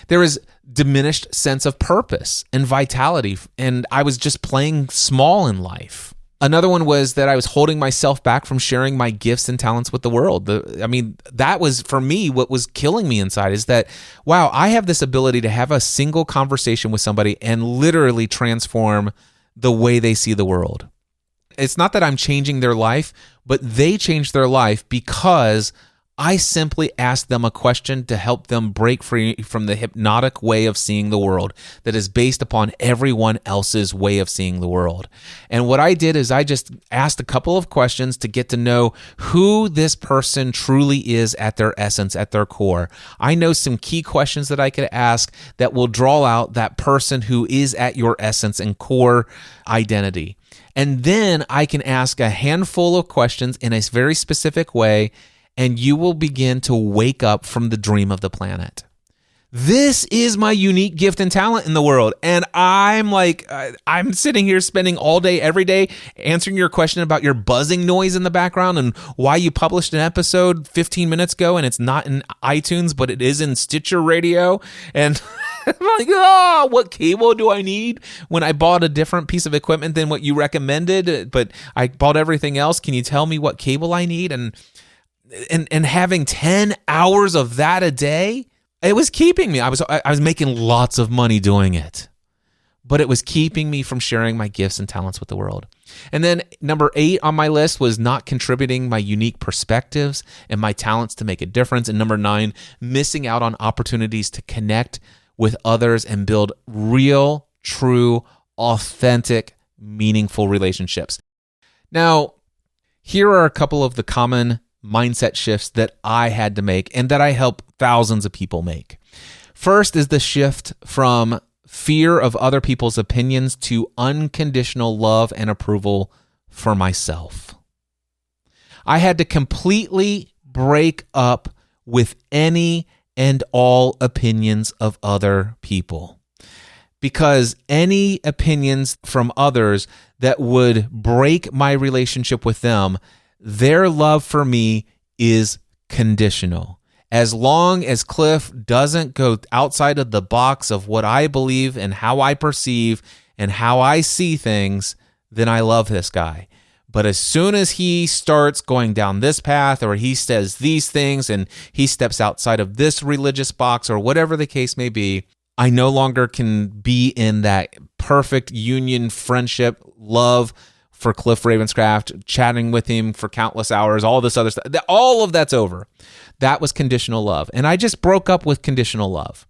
There is diminished sense of purpose and vitality, and I was just playing small in life. Another one was that I was holding myself back from sharing my gifts and talents with the world. That was, for me, what was killing me inside is that, wow, I have this ability to have a single conversation with somebody and literally transform the way they see the world. It's not that I'm changing their life, but they change their life because I simply asked them a question to help them break free from the hypnotic way of seeing the world that is based upon everyone else's way of seeing the world. And what I did is I just asked a couple of questions to get to know who this person truly is at their essence, at their core. I know some key questions that I could ask that will draw out that person who is at your essence and core identity. And then I can ask a handful of questions in a very specific way, and you will begin to wake up from the dream of the planet. This is my unique gift and talent in the world. And I'm sitting here spending all day, every day, answering your question about your buzzing noise in the background and why you published an episode 15 minutes ago and it's not in iTunes, but it is in Stitcher Radio. And I'm like, oh, what cable do I need when I bought a different piece of equipment than what you recommended, but I bought everything else? Can you tell me what cable I need? And having 10 hours of that a day, it was keeping me. I was making lots of money doing it, but it was keeping me from sharing my gifts and talents with the world. And then number 8 on my list was not contributing my unique perspectives and my talents to make a difference. And number 9, missing out on opportunities to connect with others and build real, true, authentic, meaningful relationships. Now, here are a couple of the common mindset shifts that I had to make and that I help thousands of people make. First is the shift from fear of other people's opinions to unconditional love and approval for myself. I had to completely break up with any and all opinions of other people, because any opinions from others that would break my relationship with them, their love for me is conditional. As long as Cliff doesn't go outside of the box of what I believe and how I perceive and how I see things, then I love this guy. But as soon as he starts going down this path, or he says these things and he steps outside of this religious box or whatever the case may be, I no longer can be in that perfect union, friendship, love for Cliff Ravenscraft, chatting with him for countless hours, all this other stuff. All of that's over. That was conditional love. And I just broke up with conditional love.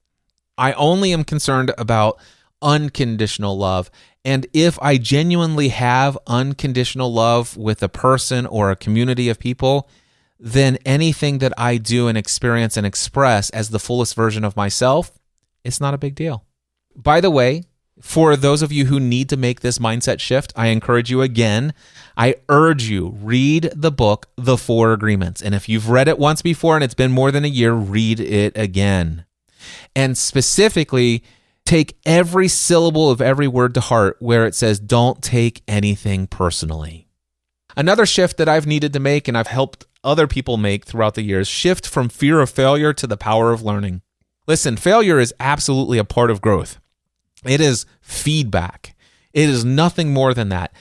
I only am concerned about unconditional love. And if I genuinely have unconditional love with a person or a community of people, then anything that I do and experience and express as the fullest version of myself, it's not a big deal. By the way, for those of you who need to make this mindset shift, I encourage you again, I urge you, read the book, The 4 Agreements. And if you've read it once before and it's been more than a year, read it again. And specifically, take every syllable of every word to heart where it says, don't take anything personally. Another shift that I've needed to make and I've helped other people make throughout the years, shift from fear of failure to the power of learning. Listen, failure is absolutely a part of growth. It is feedback. It is nothing more than that.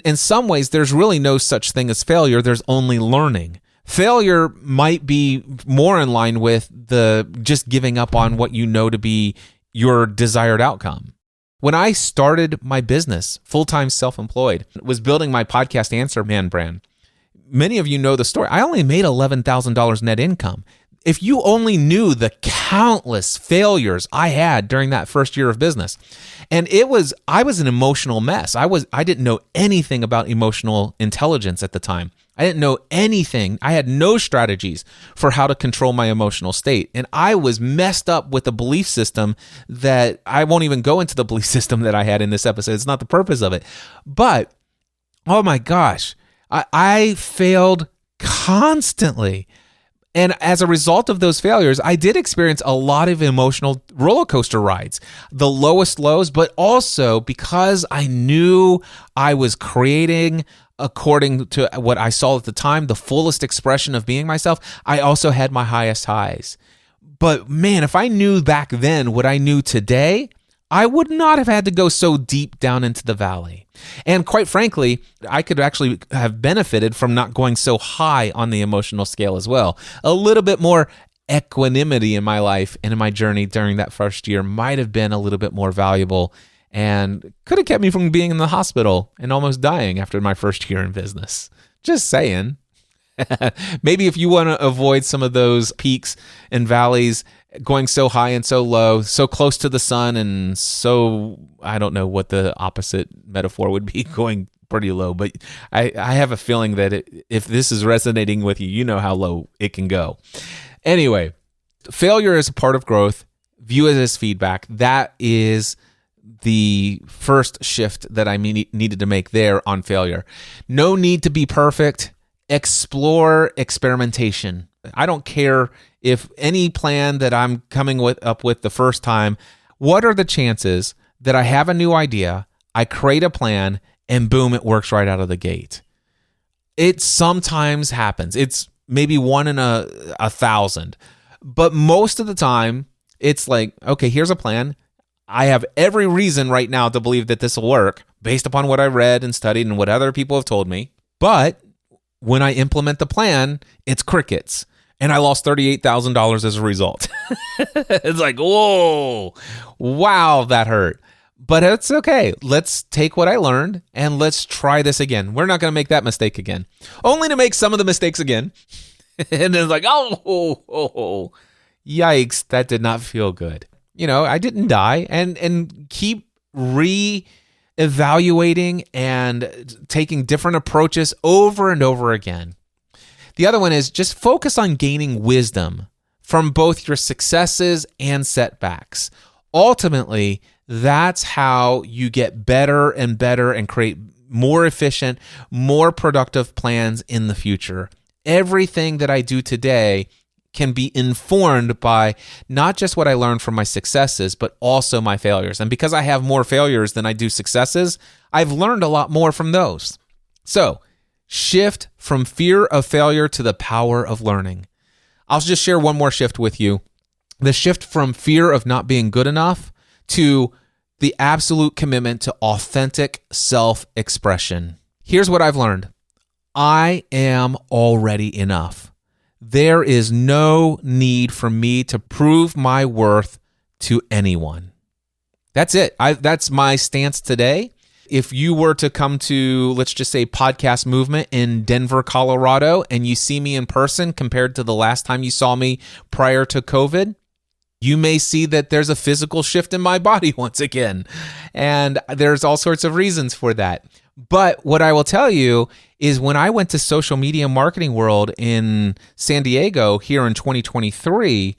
In some ways, there's really no such thing as failure. There's only learning. Failure might be more in line with the just giving up on what you know to be your desired outcome. When I started my business, full-time self-employed, was building my podcast Answer Man brand. Many of you know the story. I only made $11,000 net income. If you only knew the countless failures I had during that first year of business. And I was an emotional mess. I didn't know anything about emotional intelligence at the time. I didn't know anything. I had no strategies for how to control my emotional state. And I was messed up with a belief system that I won't even go into the belief system that I had in this episode. It's not the purpose of it. But, oh my gosh, I failed constantly. And as a result of those failures, I did experience a lot of emotional roller coaster rides, the lowest lows, but also because I knew I was creating, according to what I saw at the time, the fullest expression of being myself, I also had my highest highs. But man, if I knew back then what I knew today, I would not have had to go so deep down into the valley. And quite frankly, I could actually have benefited from not going so high on the emotional scale as well. A little bit more equanimity in my life and in my journey during that first year might have been a little bit more valuable and could have kept me from being in the hospital and almost dying after my first year in business. Just saying. Maybe if you want to avoid some of those peaks and valleys, going so high and so low, so close to the sun and so, I don't know what the opposite metaphor would be, going pretty low. But I have a feeling that if this is resonating with you, you know how low it can go. Anyway, failure is a part of growth. View it as feedback. That is the first shift that I needed to make there on failure. No need to be perfect. Explore experimentation. I don't care if any plan that I'm coming up with the first time, what are the chances that I have a new idea, I create a plan, and boom, it works right out of the gate? It sometimes happens. It's maybe 1 in a 1,000. But most of the time, it's like, okay, here's a plan. I have every reason right now to believe that this will work based upon what I read and studied and what other people have told me. But when I implement the plan, it's crickets. And I lost $38,000 as a result. It's like, whoa, wow, that hurt. But it's okay. Let's take what I learned and let's try this again. We're not going to make that mistake again. Only to make some of the mistakes again. And it's like, oh, yikes, that did not feel good. I didn't die. And keep evaluating and taking different approaches over and over again. The other one is just focus on gaining wisdom from both your successes and setbacks. Ultimately, that's how you get better and better and create more efficient, more productive plans in the future. Everything that I do today can be informed by not just what I learned from my successes, but also my failures. And because I have more failures than I do successes, I've learned a lot more from those. So, shift from fear of failure to the power of learning. I'll just share one more shift with you. The shift from fear of not being good enough to the absolute commitment to authentic self-expression. Here's what I've learned. I am already enough. There is no need for me to prove my worth to anyone. That's it. That's my stance today. If you were to come to, let's just say, Podcast Movement in Denver, Colorado, and you see me in person compared to the last time you saw me prior to COVID, you may see that there's a physical shift in my body once again. And there's all sorts of reasons for that. But what I will tell you is when I went to Social Media Marketing World in San Diego here in 2023,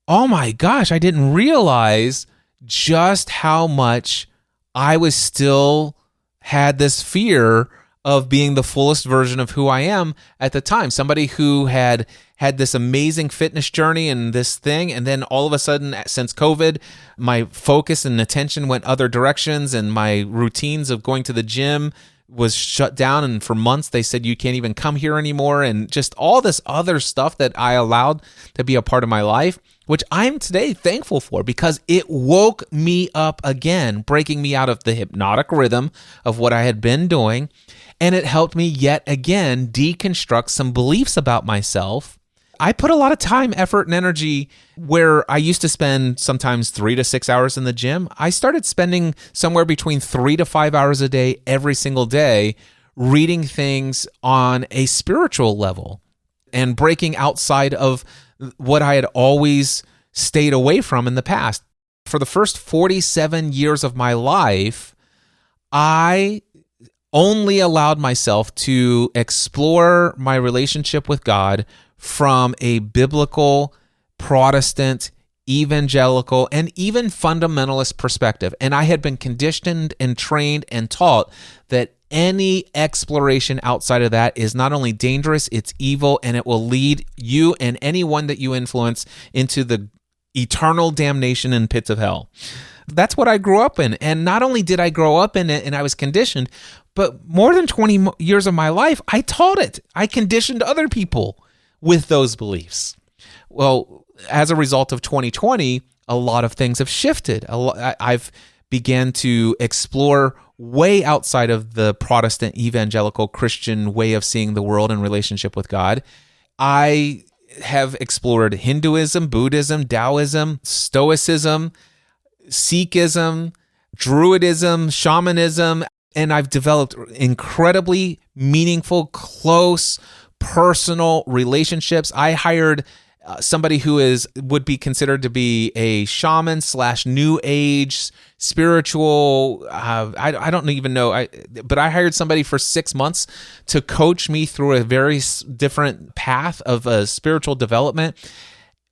oh my gosh, I didn't realize just how much I was still had this fear of being the fullest version of who I am at the time. Somebody who had this amazing fitness journey and this thing, and then all of a sudden, since COVID, my focus and attention went other directions, and my routines of going to the gym was shut down, and for months they said you can't even come here anymore, and just all this other stuff that I allowed to be a part of my life, which I'm today thankful for because it woke me up again, breaking me out of the hypnotic rhythm of what I had been doing, and it helped me yet again deconstruct some beliefs about myself. I put a lot of time, effort, and energy where I used to spend sometimes 3 to 6 hours in the gym. I started spending somewhere between 3 to 5 hours a day every single day reading things on a spiritual level and breaking outside of what I had always stayed away from in the past. For the first 47 years of my life, I only allowed myself to explore my relationship with God from a biblical, Protestant, evangelical, and even fundamentalist perspective. And I had been conditioned and trained and taught that any exploration outside of that is not only dangerous, it's evil, and it will lead you and anyone that you influence into the eternal damnation and pits of hell. That's what I grew up in. And not only did I grow up in it and I was conditioned, but more than 20 years of my life, I taught it. I conditioned other people with those beliefs. Well, as a result of 2020, a lot of things have shifted. I've began to explore way outside of the Protestant evangelical Christian way of seeing the world and relationship with God. I have explored Hinduism, Buddhism, Taoism, Stoicism, Sikhism, Druidism, shamanism, and I've developed incredibly meaningful, close, personal relationships. I hired somebody who would be considered to be a shaman / new age spiritual. I don't even know, but I hired somebody for 6 months to coach me through a very different path of spiritual development,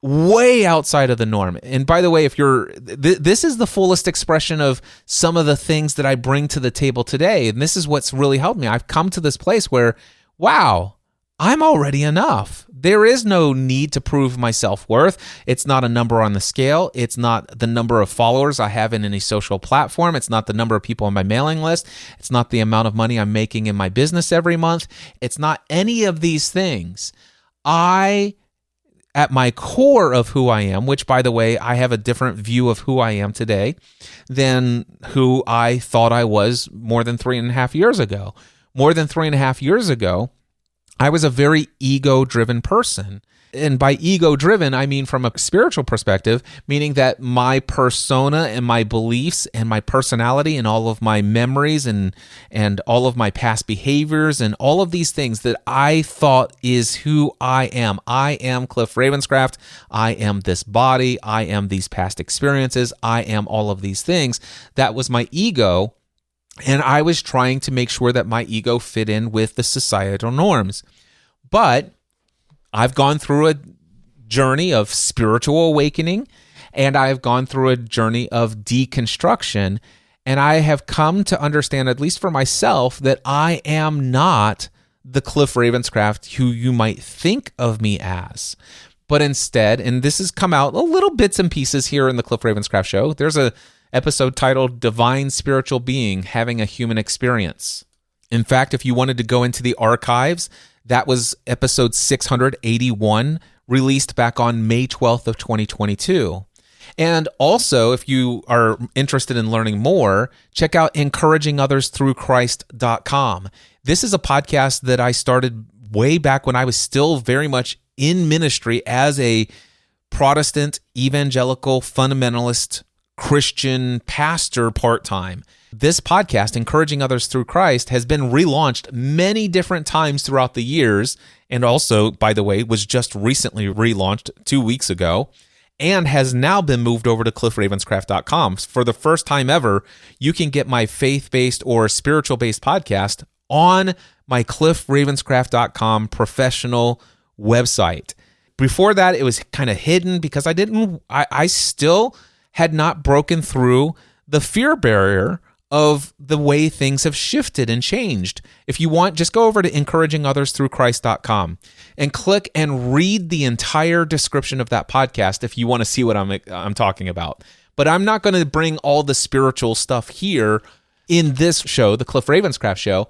way outside of the norm. And by the way, if this is the fullest expression of some of the things that I bring to the table today, and this is what's really helped me. I've come to this place where, wow, I'm already enough. There is no need to prove my self-worth. It's not a number on the scale. It's not the number of followers I have in any social platform. It's not the number of people on my mailing list. It's not the amount of money I'm making in my business every month. It's not any of these things. At my core of who I am, which, by the way, I have a different view of who I am today than who I thought I was more than 3.5 years ago. More than 3.5 years ago, I was a very ego-driven person. And by ego-driven, I mean from a spiritual perspective, meaning that my persona and my beliefs and my personality and all of my memories and all of my past behaviors and all of these things that I thought is who I am. I am Cliff Ravenscraft. I am this body. I am these past experiences. I am all of these things. That was my ego. And I was trying to make sure that my ego fit in with the societal norms. But I've gone through a journey of spiritual awakening, and I've gone through a journey of deconstruction, and I have come to understand, at least for myself, that I am not the Cliff Ravenscraft who you might think of me as. But instead, and this has come out a little bits and pieces here in the Cliff Ravenscraft Show, there's a episode titled Divine Spiritual Being Having a Human Experience. In fact, if you wanted to go into the archives, that was episode 681, released back on May 12th of 2022. And also, if you are interested in learning more, check out encouragingothersthroughchrist.com. This is a podcast that I started way back when I was still very much in ministry as a Protestant, evangelical, fundamentalist Christian pastor part-time. This podcast, Encouraging Others Through Christ, has been relaunched many different times throughout the years, and also, by the way, was just recently relaunched 2 weeks ago, and has now been moved over to cliffravenscraft.com. For the first time ever, you can get my faith-based or spiritual-based podcast on my cliffravenscraft.com professional website. Before that, it was kind of hidden because I still had not broken through the fear barrier of the way things have shifted and changed. If you want, just go over to encouragingothersthroughchrist.com and click and read the entire description of that podcast if you want to see what I'm talking about. But I'm not going to bring all the spiritual stuff here in this show, the Cliff Ravenscraft Show.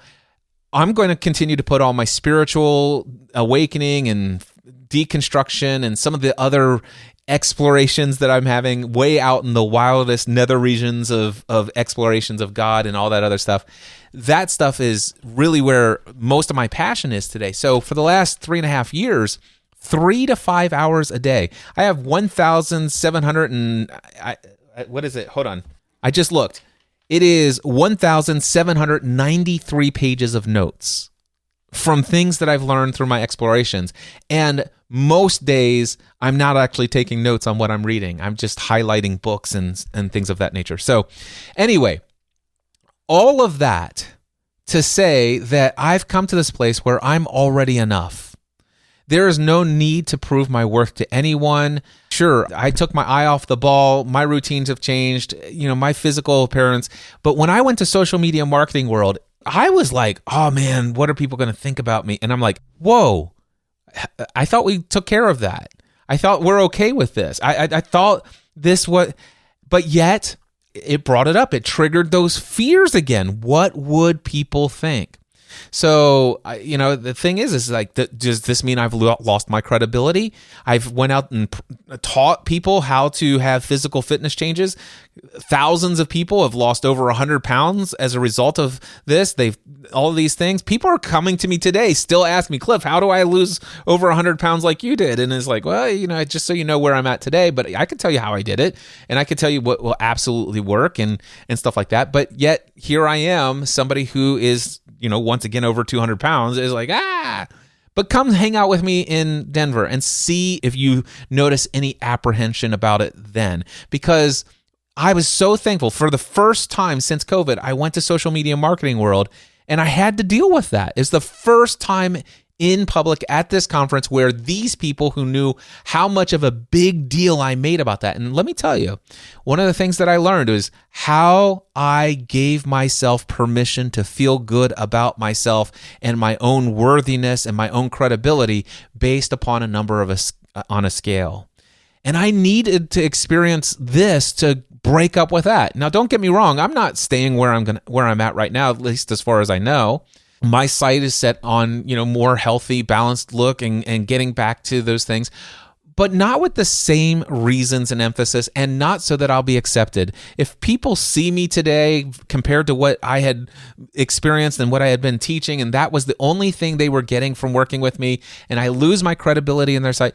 I'm going to continue to put all my spiritual awakening and deconstruction and some of the other explorations that I'm having way out in the wildest nether regions of explorations of God and all that other stuff. That stuff is really where most of my passion is today. So for the last 3.5 years, 3 to 5 hours a day, I have 1,700 and what is it? Hold on. I just looked. It is 1,793 pages of notes from things that I've learned through my explorations. And most days, I'm not actually taking notes on what I'm reading. I'm just highlighting books and things of that nature. So anyway, all of that to say that I've come to this place where I'm already enough. There is no need to prove my worth to anyone. Sure, I took my eye off the ball. My routines have changed, my physical appearance. But when I went to social media marketing world, I was like, oh man, what are people going to think about me? And I'm like, whoa, I thought we took care of that. I thought we're okay with this. I thought this was, but yet it brought it up. It triggered those fears again. What would people think? So, the thing is like, does this mean I've lost my credibility? I've went out and taught people how to have physical fitness changes. Thousands of people have lost over 100 pounds as a result of this. All of these things. People are coming to me today, still ask me, Cliff, how do I lose over 100 pounds like you did? And it's like, well, just so you know where I'm at today, but I can tell you how I did it, and I can tell you what will absolutely work and stuff like that. But yet here I am, somebody who is, once again over 200 pounds, is like, but come hang out with me in Denver and see if you notice any apprehension about it then. Because I was so thankful. For the first time since COVID, I went to social media marketing world, and I had to deal with that. It's the first time in public at this conference where these people who knew how much of a big deal I made about that. And let me tell you, one of the things that I learned was how I gave myself permission to feel good about myself and my own worthiness and my own credibility based upon a number of on a scale. And I needed to experience this to break up with that. Now, don't get me wrong. I'm not staying where I'm at right now, at least as far as I know. My sight is set on, more healthy, balanced look and getting back to those things, but not with the same reasons and emphasis, and not so that I'll be accepted. If people see me today compared to what I had experienced and what I had been teaching, and that was the only thing they were getting from working with me, and I lose my credibility in their sight,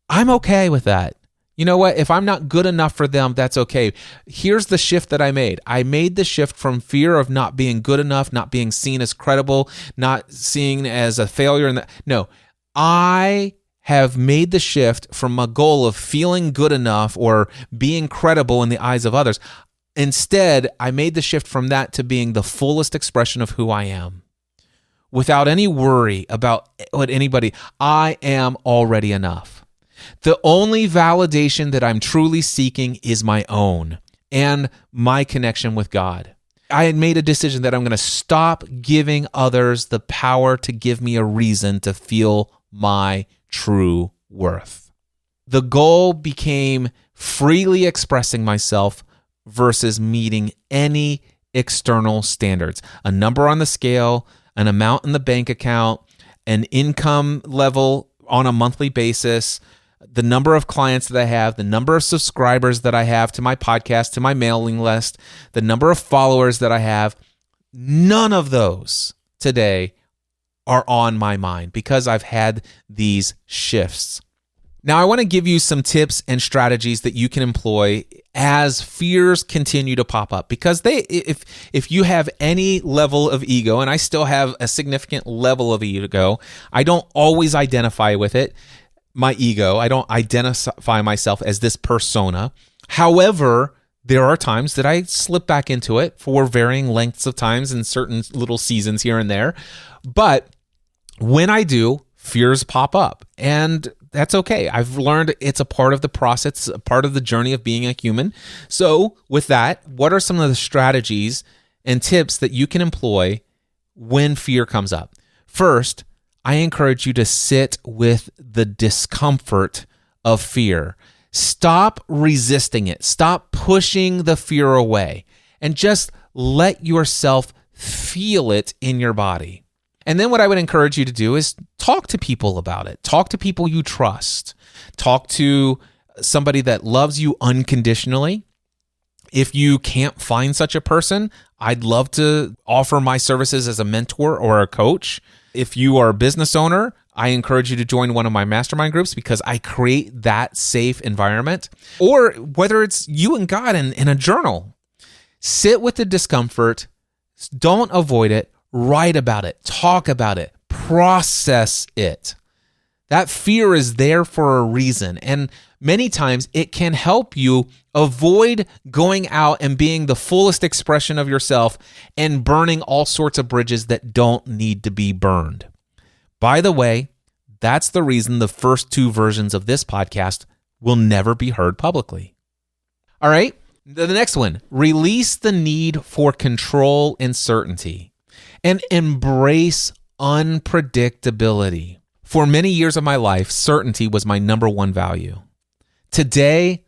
I'm okay with that. You know what? If I'm not good enough for them, that's okay. Here's the shift that I made. I made the shift from fear of not being good enough, not being seen as credible, not seen as a failure. No, I have made the shift from a goal of feeling good enough or being credible in the eyes of others. Instead, I made the shift from that to being the fullest expression of who I am. Without any worry about what anybody, I am already enough. The only validation that I'm truly seeking is my own and my connection with God. I had made a decision that I'm going to stop giving others the power to give me a reason to feel my true worth. The goal became freely expressing myself versus meeting any external standards. A number on the scale, an amount in the bank account, an income level on a monthly basis, the number of clients that I have, the number of subscribers that I have to my podcast, to my mailing list, the number of followers that I have, none of those today are on my mind because I've had these shifts. Now, I want to give you some tips and strategies that you can employ as fears continue to pop up, because if you have any level of ego, and I still have a significant level of ego, I don't always identify with it. My ego, I don't identify myself as this persona. However, there are times that I slip back into it for varying lengths of times and certain little seasons here and there. But when I do, fears pop up, and that's okay. I've learned it's a part of the process, a part of the journey of being a human. So with that, what are some of the strategies and tips that you can employ when fear comes up? First, I encourage you to sit with the discomfort of fear. Stop resisting it. Stop pushing the fear away, and just let yourself feel it in your body. And then what I would encourage you to do is talk to people about it. Talk to people you trust. Talk to somebody that loves you unconditionally. If you can't find such a person, I'd love to offer my services as a mentor or a coach. If you are a business owner, I encourage you to join one of my mastermind groups because I create that safe environment. Or whether it's you and God in a journal, sit with the discomfort, don't avoid it, write about it, talk about it, process it. That fear is there for a reason, and many times it can help you avoid going out and being the fullest expression of yourself and burning all sorts of bridges that don't need to be burned. By the way, that's the reason the first two versions of this podcast will never be heard publicly. All right, the next one, release the need for control and certainty, and embrace unpredictability. For many years of my life, certainty was my number one value. Today,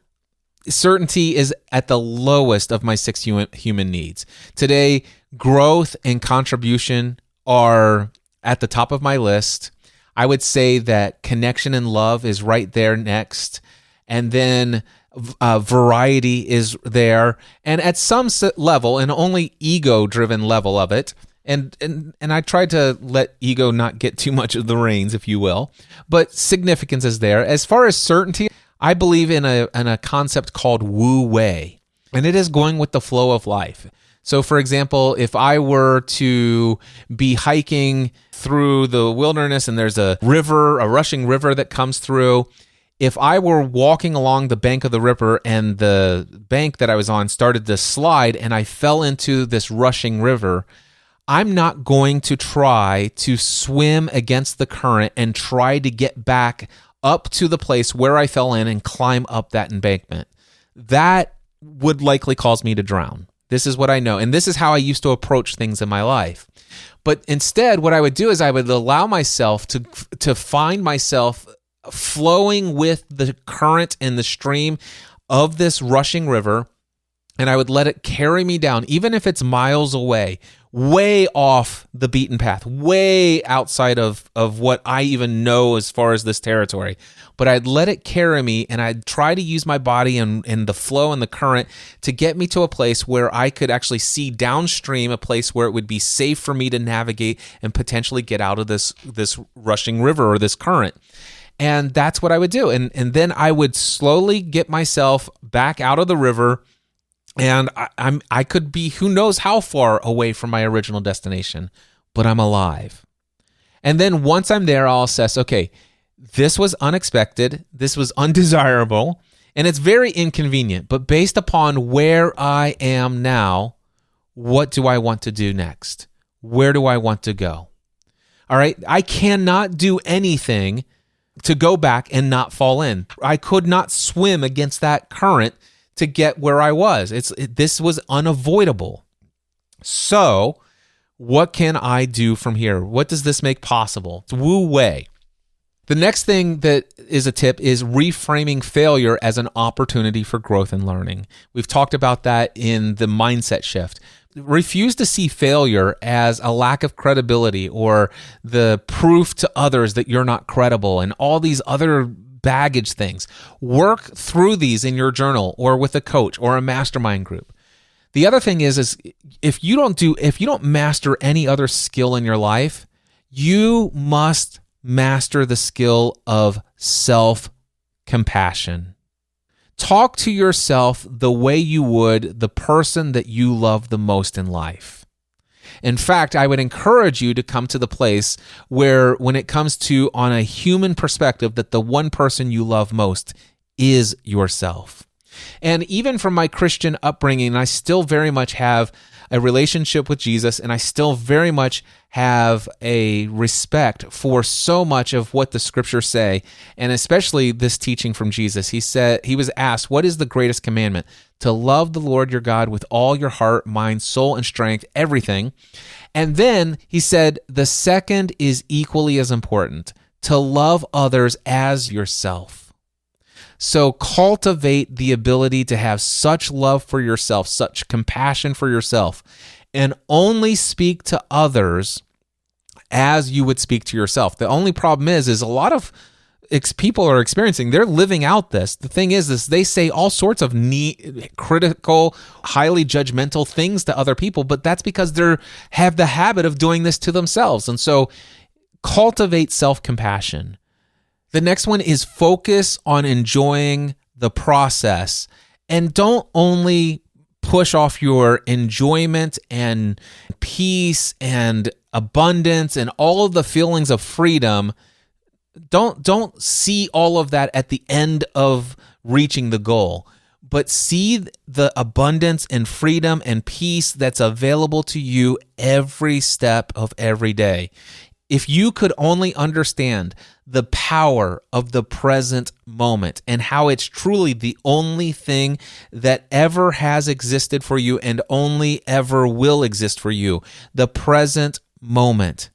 certainty is at the lowest of my 6 human needs. Today, growth and contribution are at the top of my list. I would say that connection and love is right there next. And then variety is there. And at some level, an only ego-driven level of it, and I tried to let ego not get too much of the reins, if you will, but significance is there. As far as certainty, I believe in a concept called wu-wei, and it is going with the flow of life. So, for example, if I were to be hiking through the wilderness and there's a river, a rushing river that comes through, if I were walking along the bank of the river and the bank that I was on started to slide and I fell into this rushing river, I'm not going to try to swim against the current and try to get back up to the place where I fell in and climb up that embankment. That would likely cause me to drown. This is what I know, and this is how I used to approach things in my life. But instead, what I would do is I would allow myself to find myself flowing with the current and the stream of this rushing river, and I would let it carry me down, even if it's miles away, way off the beaten path, way outside of what I even know as far as this territory. But I'd let it carry me, and I'd try to use my body and the flow and the current to get me to a place where I could actually see downstream, a place where it would be safe for me to navigate and potentially get out of this rushing river or this current. And that's what I would do. And then I would slowly get myself back out of the river, and I could be who knows how far away from my original destination, but I'm alive. And then once I'm there, I'll assess, okay, this was unexpected, this was undesirable, and it's very inconvenient, but based upon where I am now, what do I want to do next? Where do I want to go? All right, I cannot do anything to go back and not fall in. I could not swim against that current to get where I was. This was unavoidable. So, what can I do from here? What does this make possible? It's wu-wei. The next thing that is a tip is reframing failure as an opportunity for growth and learning. We've talked about that in the mindset shift. Refuse to see failure as a lack of credibility or the proof to others that you're not credible and all these other baggage things. Work through these in your journal or with a coach or a mastermind group. The other thing is if you don't master any other skill in your life, you must master the skill of self-compassion. Talk to yourself the way you would the person that you love the most in life. In fact, I would encourage you to come to the place where, when it comes to on a human perspective, that the one person you love most is yourself. And even from my Christian upbringing, I still very much have a relationship with Jesus, and I still very much have a respect for so much of what the scriptures say, and especially this teaching from Jesus. He was asked, what is the greatest commandment? To love the Lord your God with all your heart, mind, soul, and strength, everything. And then he said, the second is equally as important, to love others as yourself. So cultivate the ability to have such love for yourself, such compassion for yourself, and only speak to others as you would speak to yourself. The only problem is a lot of people are experiencing, they're living out this. The thing is they say all sorts of critical, highly judgmental things to other people, but that's because they have the habit of doing this to themselves. And so cultivate self-compassion. The next one is focus on enjoying the process, and don't only push off your enjoyment and peace and abundance and all of the feelings of freedom. Don't see all of that at the end of reaching the goal, but see the abundance and freedom and peace that's available to you every step of every day. If you could only understand the power of the present moment and how it's truly the only thing that ever has existed for you and only ever will exist for you, the present moment,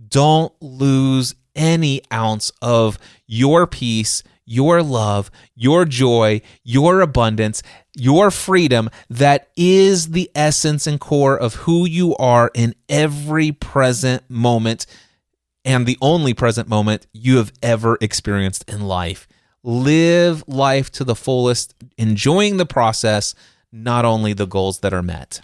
don't lose any ounce of your peace, your love, your joy, your abundance, your freedom that is the essence and core of who you are in every present moment and the only present moment you have ever experienced in life. Live life to the fullest, enjoying the process, not only the goals that are met.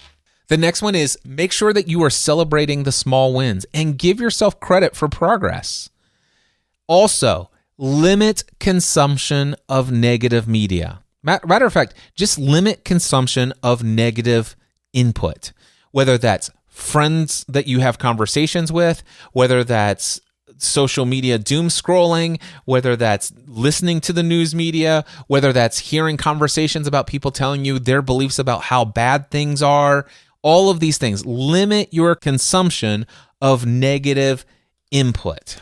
The next one is make sure that you are celebrating the small wins and give yourself credit for progress. Also, limit consumption of negative media. Matter of fact, just limit consumption of negative input, whether that's friends that you have conversations with, whether that's social media doom scrolling, whether that's listening to the news media, whether that's hearing conversations about people telling you their beliefs about how bad things are. All of these things, limit your consumption of negative input.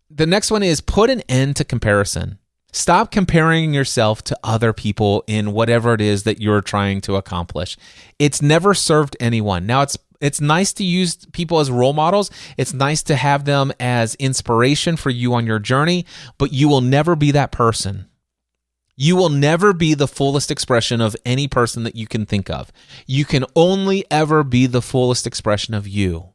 The next one is put an end to comparison. Stop comparing yourself to other people in whatever it is that you're trying to accomplish. It's never served anyone. Now, it's nice to use people as role models. It's nice to have them as inspiration for you on your journey, but you will never be that person. You will never be the fullest expression of any person that you can think of. You can only ever be the fullest expression of you.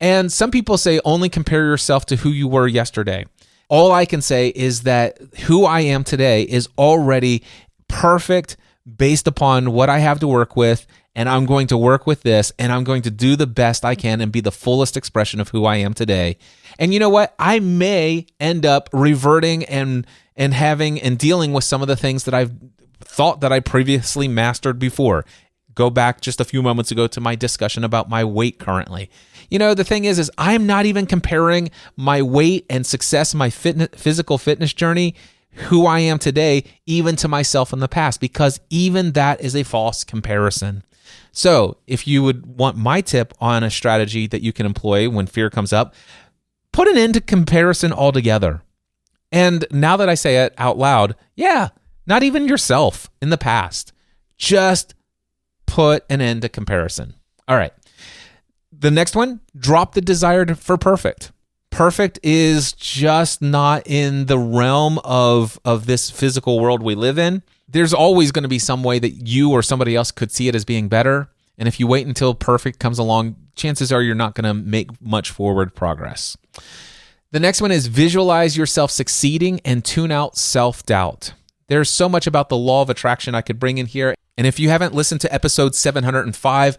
And some people say only compare yourself to who you were yesterday. All I can say is that who I am today is already perfect based upon what I have to work with, and I'm going to work with this, and I'm going to do the best I can and be the fullest expression of who I am today. And you know what? I may end up reverting and having and dealing with some of the things that I've thought that I previously mastered before. Go back just a few moments ago to my discussion about my weight currently. You know, the thing is I'm not even comparing my weight and success, my physical fitness journey, who I am today, even to myself in the past, because even that is a false comparison. So if you would want my tip on a strategy that you can employ when fear comes up, put an end to comparison altogether. And now that I say it out loud, yeah, not even yourself in the past. Just put an end to comparison. All right. The next one, drop the desire for perfect. Perfect is just not in the realm of this physical world we live in. There's always going to be some way that you or somebody else could see it as being better. And if you wait until perfect comes along, chances are you're not going to make much forward progress. The next one is visualize yourself succeeding and tune out self-doubt. There's so much about the law of attraction I could bring in here. And if you haven't listened to episode 705,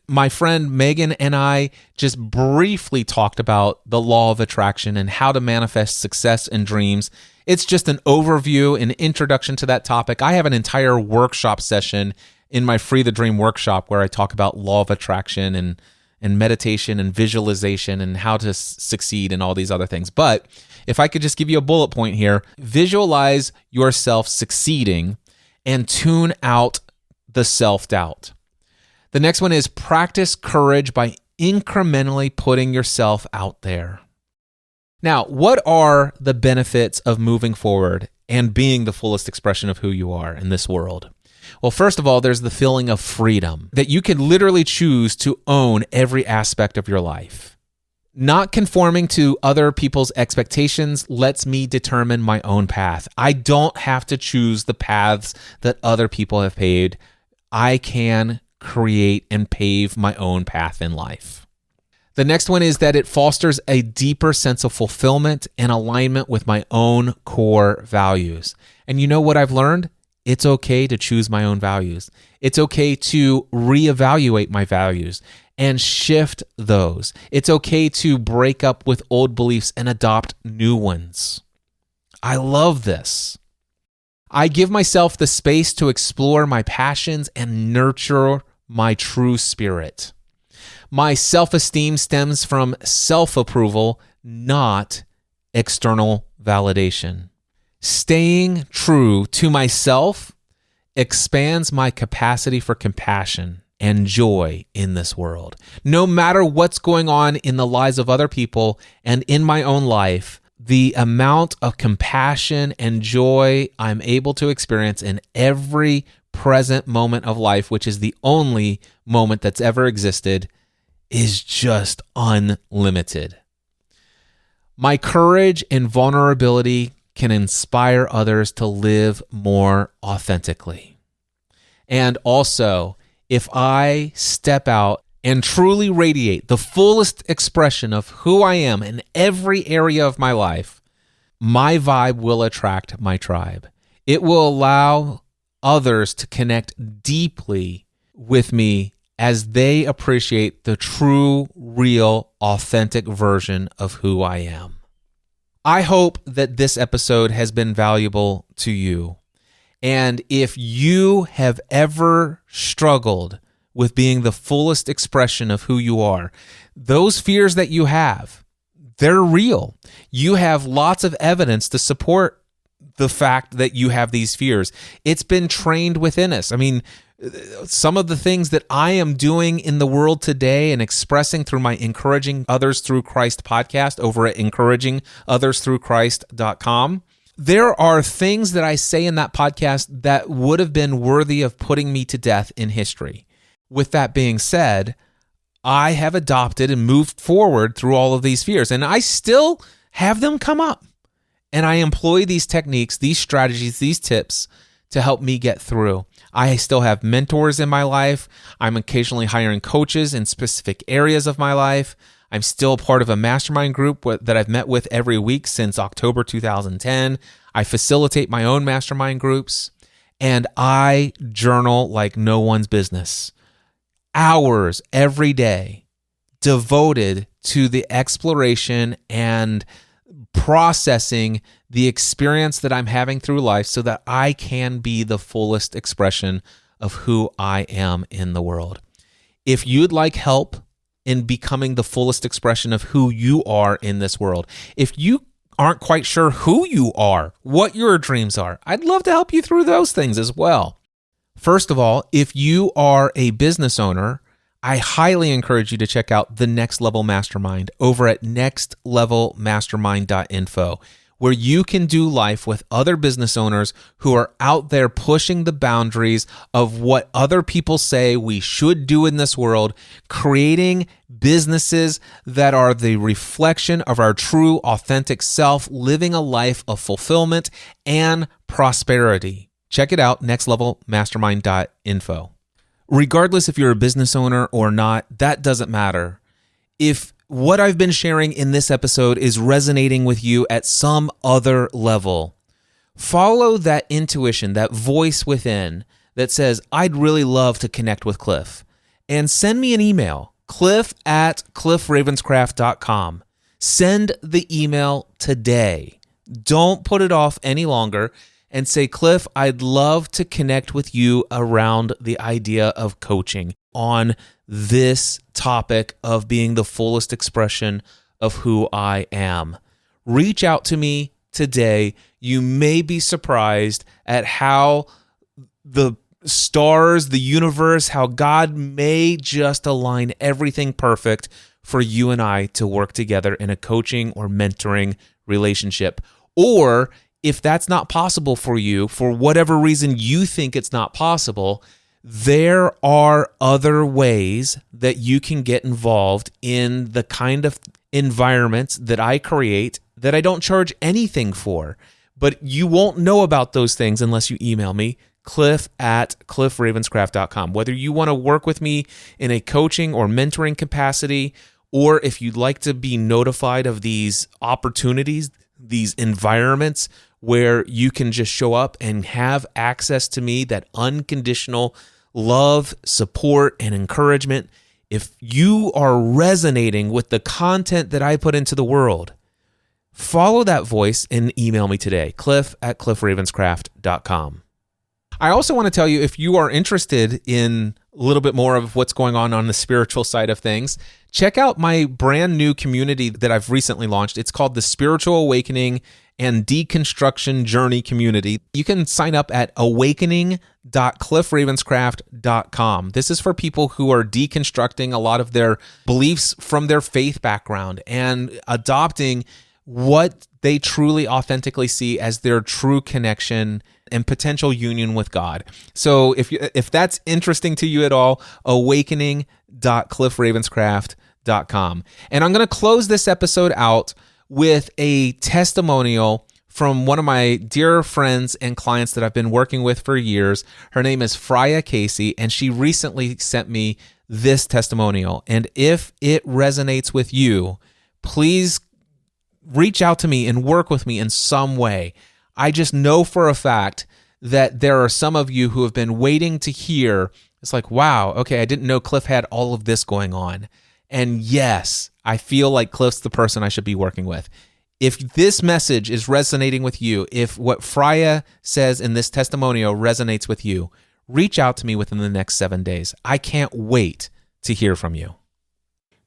my friend Megan and I just briefly talked about the law of attraction and how to manifest success and dreams. It's just an overview, an introduction to that topic. I have an entire workshop session in my Free the Dream workshop where I talk about law of attraction and meditation and visualization and how to succeed and all these other things. But if I could just give you a bullet point here, visualize yourself succeeding and tune out the self-doubt. The next one is practice courage by incrementally putting yourself out there. Now, what are the benefits of moving forward and being the fullest expression of who you are in this world? Well, first of all, there's the feeling of freedom, that you can literally choose to own every aspect of your life. Not conforming to other people's expectations lets me determine my own path. I don't have to choose the paths that other people have paved. I can create and pave my own path in life. The next one is that it fosters a deeper sense of fulfillment and alignment with my own core values. And you know what I've learned? It's okay to choose my own values. It's okay to reevaluate my values and shift those. It's okay to break up with old beliefs and adopt new ones. I love this. I give myself the space to explore my passions and nurture my true spirit. My self-esteem stems from self-approval, not external validation. Staying true to myself expands my capacity for compassion and joy in this world. No matter what's going on in the lives of other people and in my own life, the amount of compassion and joy I'm able to experience in every present moment of life, which is the only moment that's ever existed, is just unlimited. My courage and vulnerability can inspire others to live more authentically. And also, if I step out and truly radiate the fullest expression of who I am in every area of my life, my vibe will attract my tribe. It will allow others to connect deeply with me as they appreciate the true, real, authentic version of who I am. I hope that this episode has been valuable to you. And if you have ever struggled with being the fullest expression of who you are, those fears that you have, they're real. You have lots of evidence to support the fact that you have these fears. It's been trained within us. I mean, some of the things that I am doing in the world today and expressing through my Encouraging Others Through Christ podcast over at encouragingothersthroughchrist.com, there are things that I say in that podcast that would have been worthy of putting me to death in history. With that being said, I have adopted and moved forward through all of these fears, and I still have them come up. And I employ these techniques, these strategies, these tips to help me get through. I still have mentors in my life. I'm occasionally hiring coaches in specific areas of my life. I'm still part of a mastermind group that I've met with every week since October 2010. I facilitate my own mastermind groups, and I journal like no one's business. Hours every day devoted to the exploration and processing the experience that I'm having through life so that I can be the fullest expression of who I am in the world. If you'd like help in becoming the fullest expression of who you are in this world, if you aren't quite sure who you are, what your dreams are, I'd love to help you through those things as well. First of all, if you are a business owner, I highly encourage you to check out the Next Level Mastermind over at nextlevelmastermind.info, where you can do life with other business owners who are out there pushing the boundaries of what other people say we should do in this world, creating businesses that are the reflection of our true, authentic self, living a life of fulfillment and prosperity. Check it out, nextlevelmastermind.info. Regardless if you're a business owner or not, that doesn't matter. If what I've been sharing in this episode is resonating with you at some other level, follow that intuition, that voice within that says, I'd really love to connect with Cliff, and send me an email, cliff@cliffravenscraft.com. Send the email today. Don't put it off any longer. And say, Cliff, I'd love to connect with you around the idea of coaching on this topic of being the fullest expression of who I am. Reach out to me today. You may be surprised at how the stars, the universe, how God may just align everything perfect for you and I to work together in a coaching or mentoring relationship. Or if that's not possible for you, for whatever reason you think it's not possible, there are other ways that you can get involved in the kind of environments that I create that I don't charge anything for. But you won't know about those things unless you email me, cliff@cliffravenscraft.com. Whether you want to work with me in a coaching or mentoring capacity, or if you'd like to be notified of these opportunities, these environments where you can just show up and have access to me, that unconditional love, support, and encouragement. If you are resonating with the content that I put into the world, follow that voice and email me today, cliff@cliffravenscraft.com. I also want to tell you, if you are interested in a little bit more of what's going on the spiritual side of things, check out my brand new community that I've recently launched. It's called the Spiritual Awakening and Deconstruction Journey Community. You can sign up at awakening.cliffravenscraft.com. This is for people who are deconstructing a lot of their beliefs from their faith background and adopting what they truly authentically see as their true connection and potential union with God. So if that's interesting to you at all, awakening.cliffravenscraft.com. And I'm going to close this episode out with a testimonial from one of my dear friends and clients that I've been working with for years. Her name is Freya Casey, and she recently sent me this testimonial. And if it resonates with you, please reach out to me and work with me in some way. I just know for a fact that there are some of you who have been waiting to hear. It's like, wow, okay, I didn't know Cliff had all of this going on. And yes, I feel like Cliff's the person I should be working with. If this message is resonating with you, if what Freya says in this testimonial resonates with you, reach out to me within the next 7 days. I can't wait to hear from you.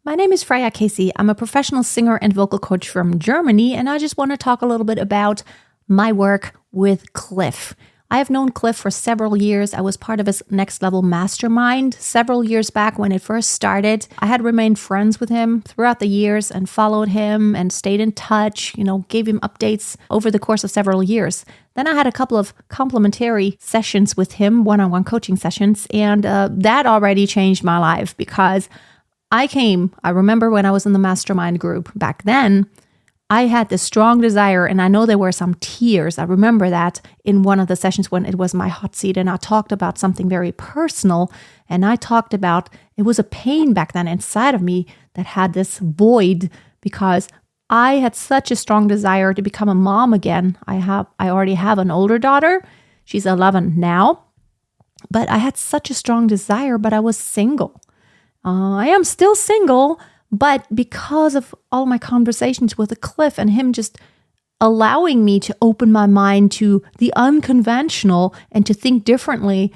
My name is Freya Casey. I'm a professional singer and vocal coach from Germany, and I just want to talk a little bit about my work with Cliff. I have known Cliff for several years. I was part of his Next Level Mastermind several years back when it first started. I had remained friends with him throughout the years and followed him and stayed in touch, gave him updates over the course of several years. Then I had a couple of complimentary sessions with him, one-on-one coaching sessions, and that already changed my life because I remember when I was in the mastermind group back then, I had this strong desire, and I know there were some tears. I remember that in one of the sessions when it was my hot seat, and I talked about something very personal, and I talked about it was a pain back then inside of me that had this void because I had such a strong desire to become a mom again. I already have an older daughter. She's 11 now, but I had such a strong desire, but I was single. I am still single, but because of all my conversations with Cliff and him just allowing me to open my mind to the unconventional and to think differently,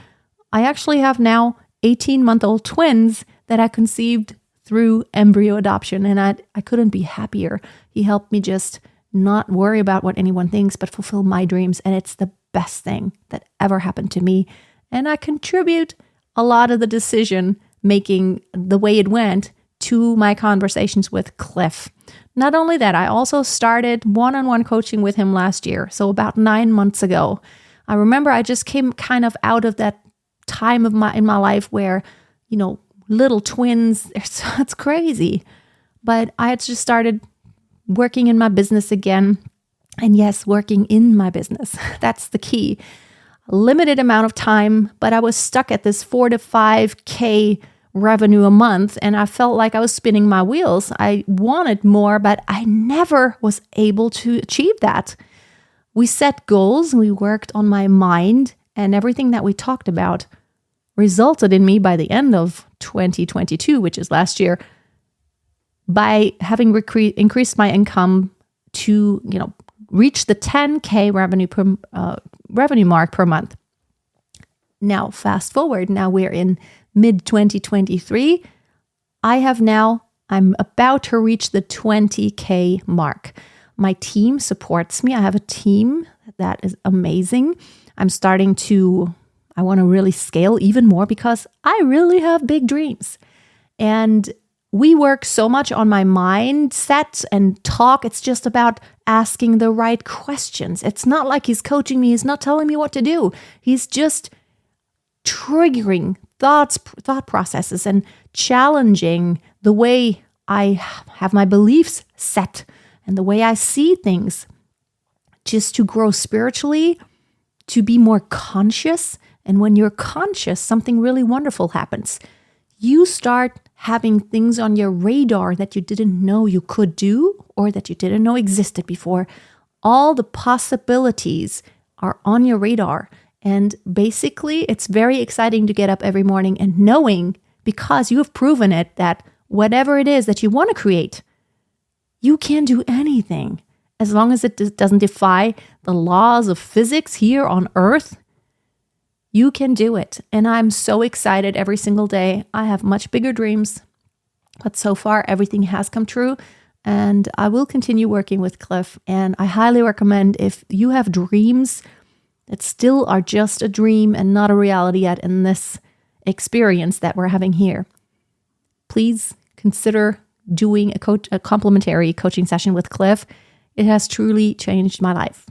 I actually have now 18-month-old twins that I conceived through embryo adoption, and I couldn't be happier. He helped me just not worry about what anyone thinks, but fulfill my dreams, and it's the best thing that ever happened to me. And I contribute a lot of the decision making, the way it went, to my conversations with Cliff. Not only that, I also started one-on-one coaching with him last year, so about 9 months ago. I remember I just came kind of out of that time in my life where, little twins, it's crazy. But I had just started working in my business again. And yes, working in my business. That's the key. Limited amount of time, but I was stuck at this 4 to 5K revenue a month, and I felt like I was spinning my wheels. I wanted more, but I never was able to achieve that. We set goals, we worked on my mind, and everything that we talked about resulted in me by the end of 2022, which is last year, by having increased my income to, reach the 10K revenue mark per month. Now, fast forward, now we're in mid-2023. I'm about to reach the 20K mark. My team supports me. I have a team that is amazing. I want to really scale even more because I really have big dreams. And we work so much on my mindset and talk. It's just about asking the right questions. It's not like he's coaching me. He's not telling me what to do. He's just triggering thought processes and challenging the way I have my beliefs set and the way I see things, just to grow spiritually, to be more conscious. And when you're conscious, something really wonderful happens. You start having things on your radar that you didn't know you could do or that you didn't know existed before. All the possibilities are on your radar. And basically, it's very exciting to get up every morning and knowing, because you have proven it, that whatever it is that you want to create, you can do anything. As long as it doesn't defy the laws of physics here on Earth, you can do it. And I'm so excited every single day. I have much bigger dreams, but so far everything has come true. And I will continue working with Cliff. And I highly recommend, if you have dreams that still are just a dream and not a reality yet in this experience that we're having here, please consider doing a complimentary coaching session with Cliff. It has truly changed my life.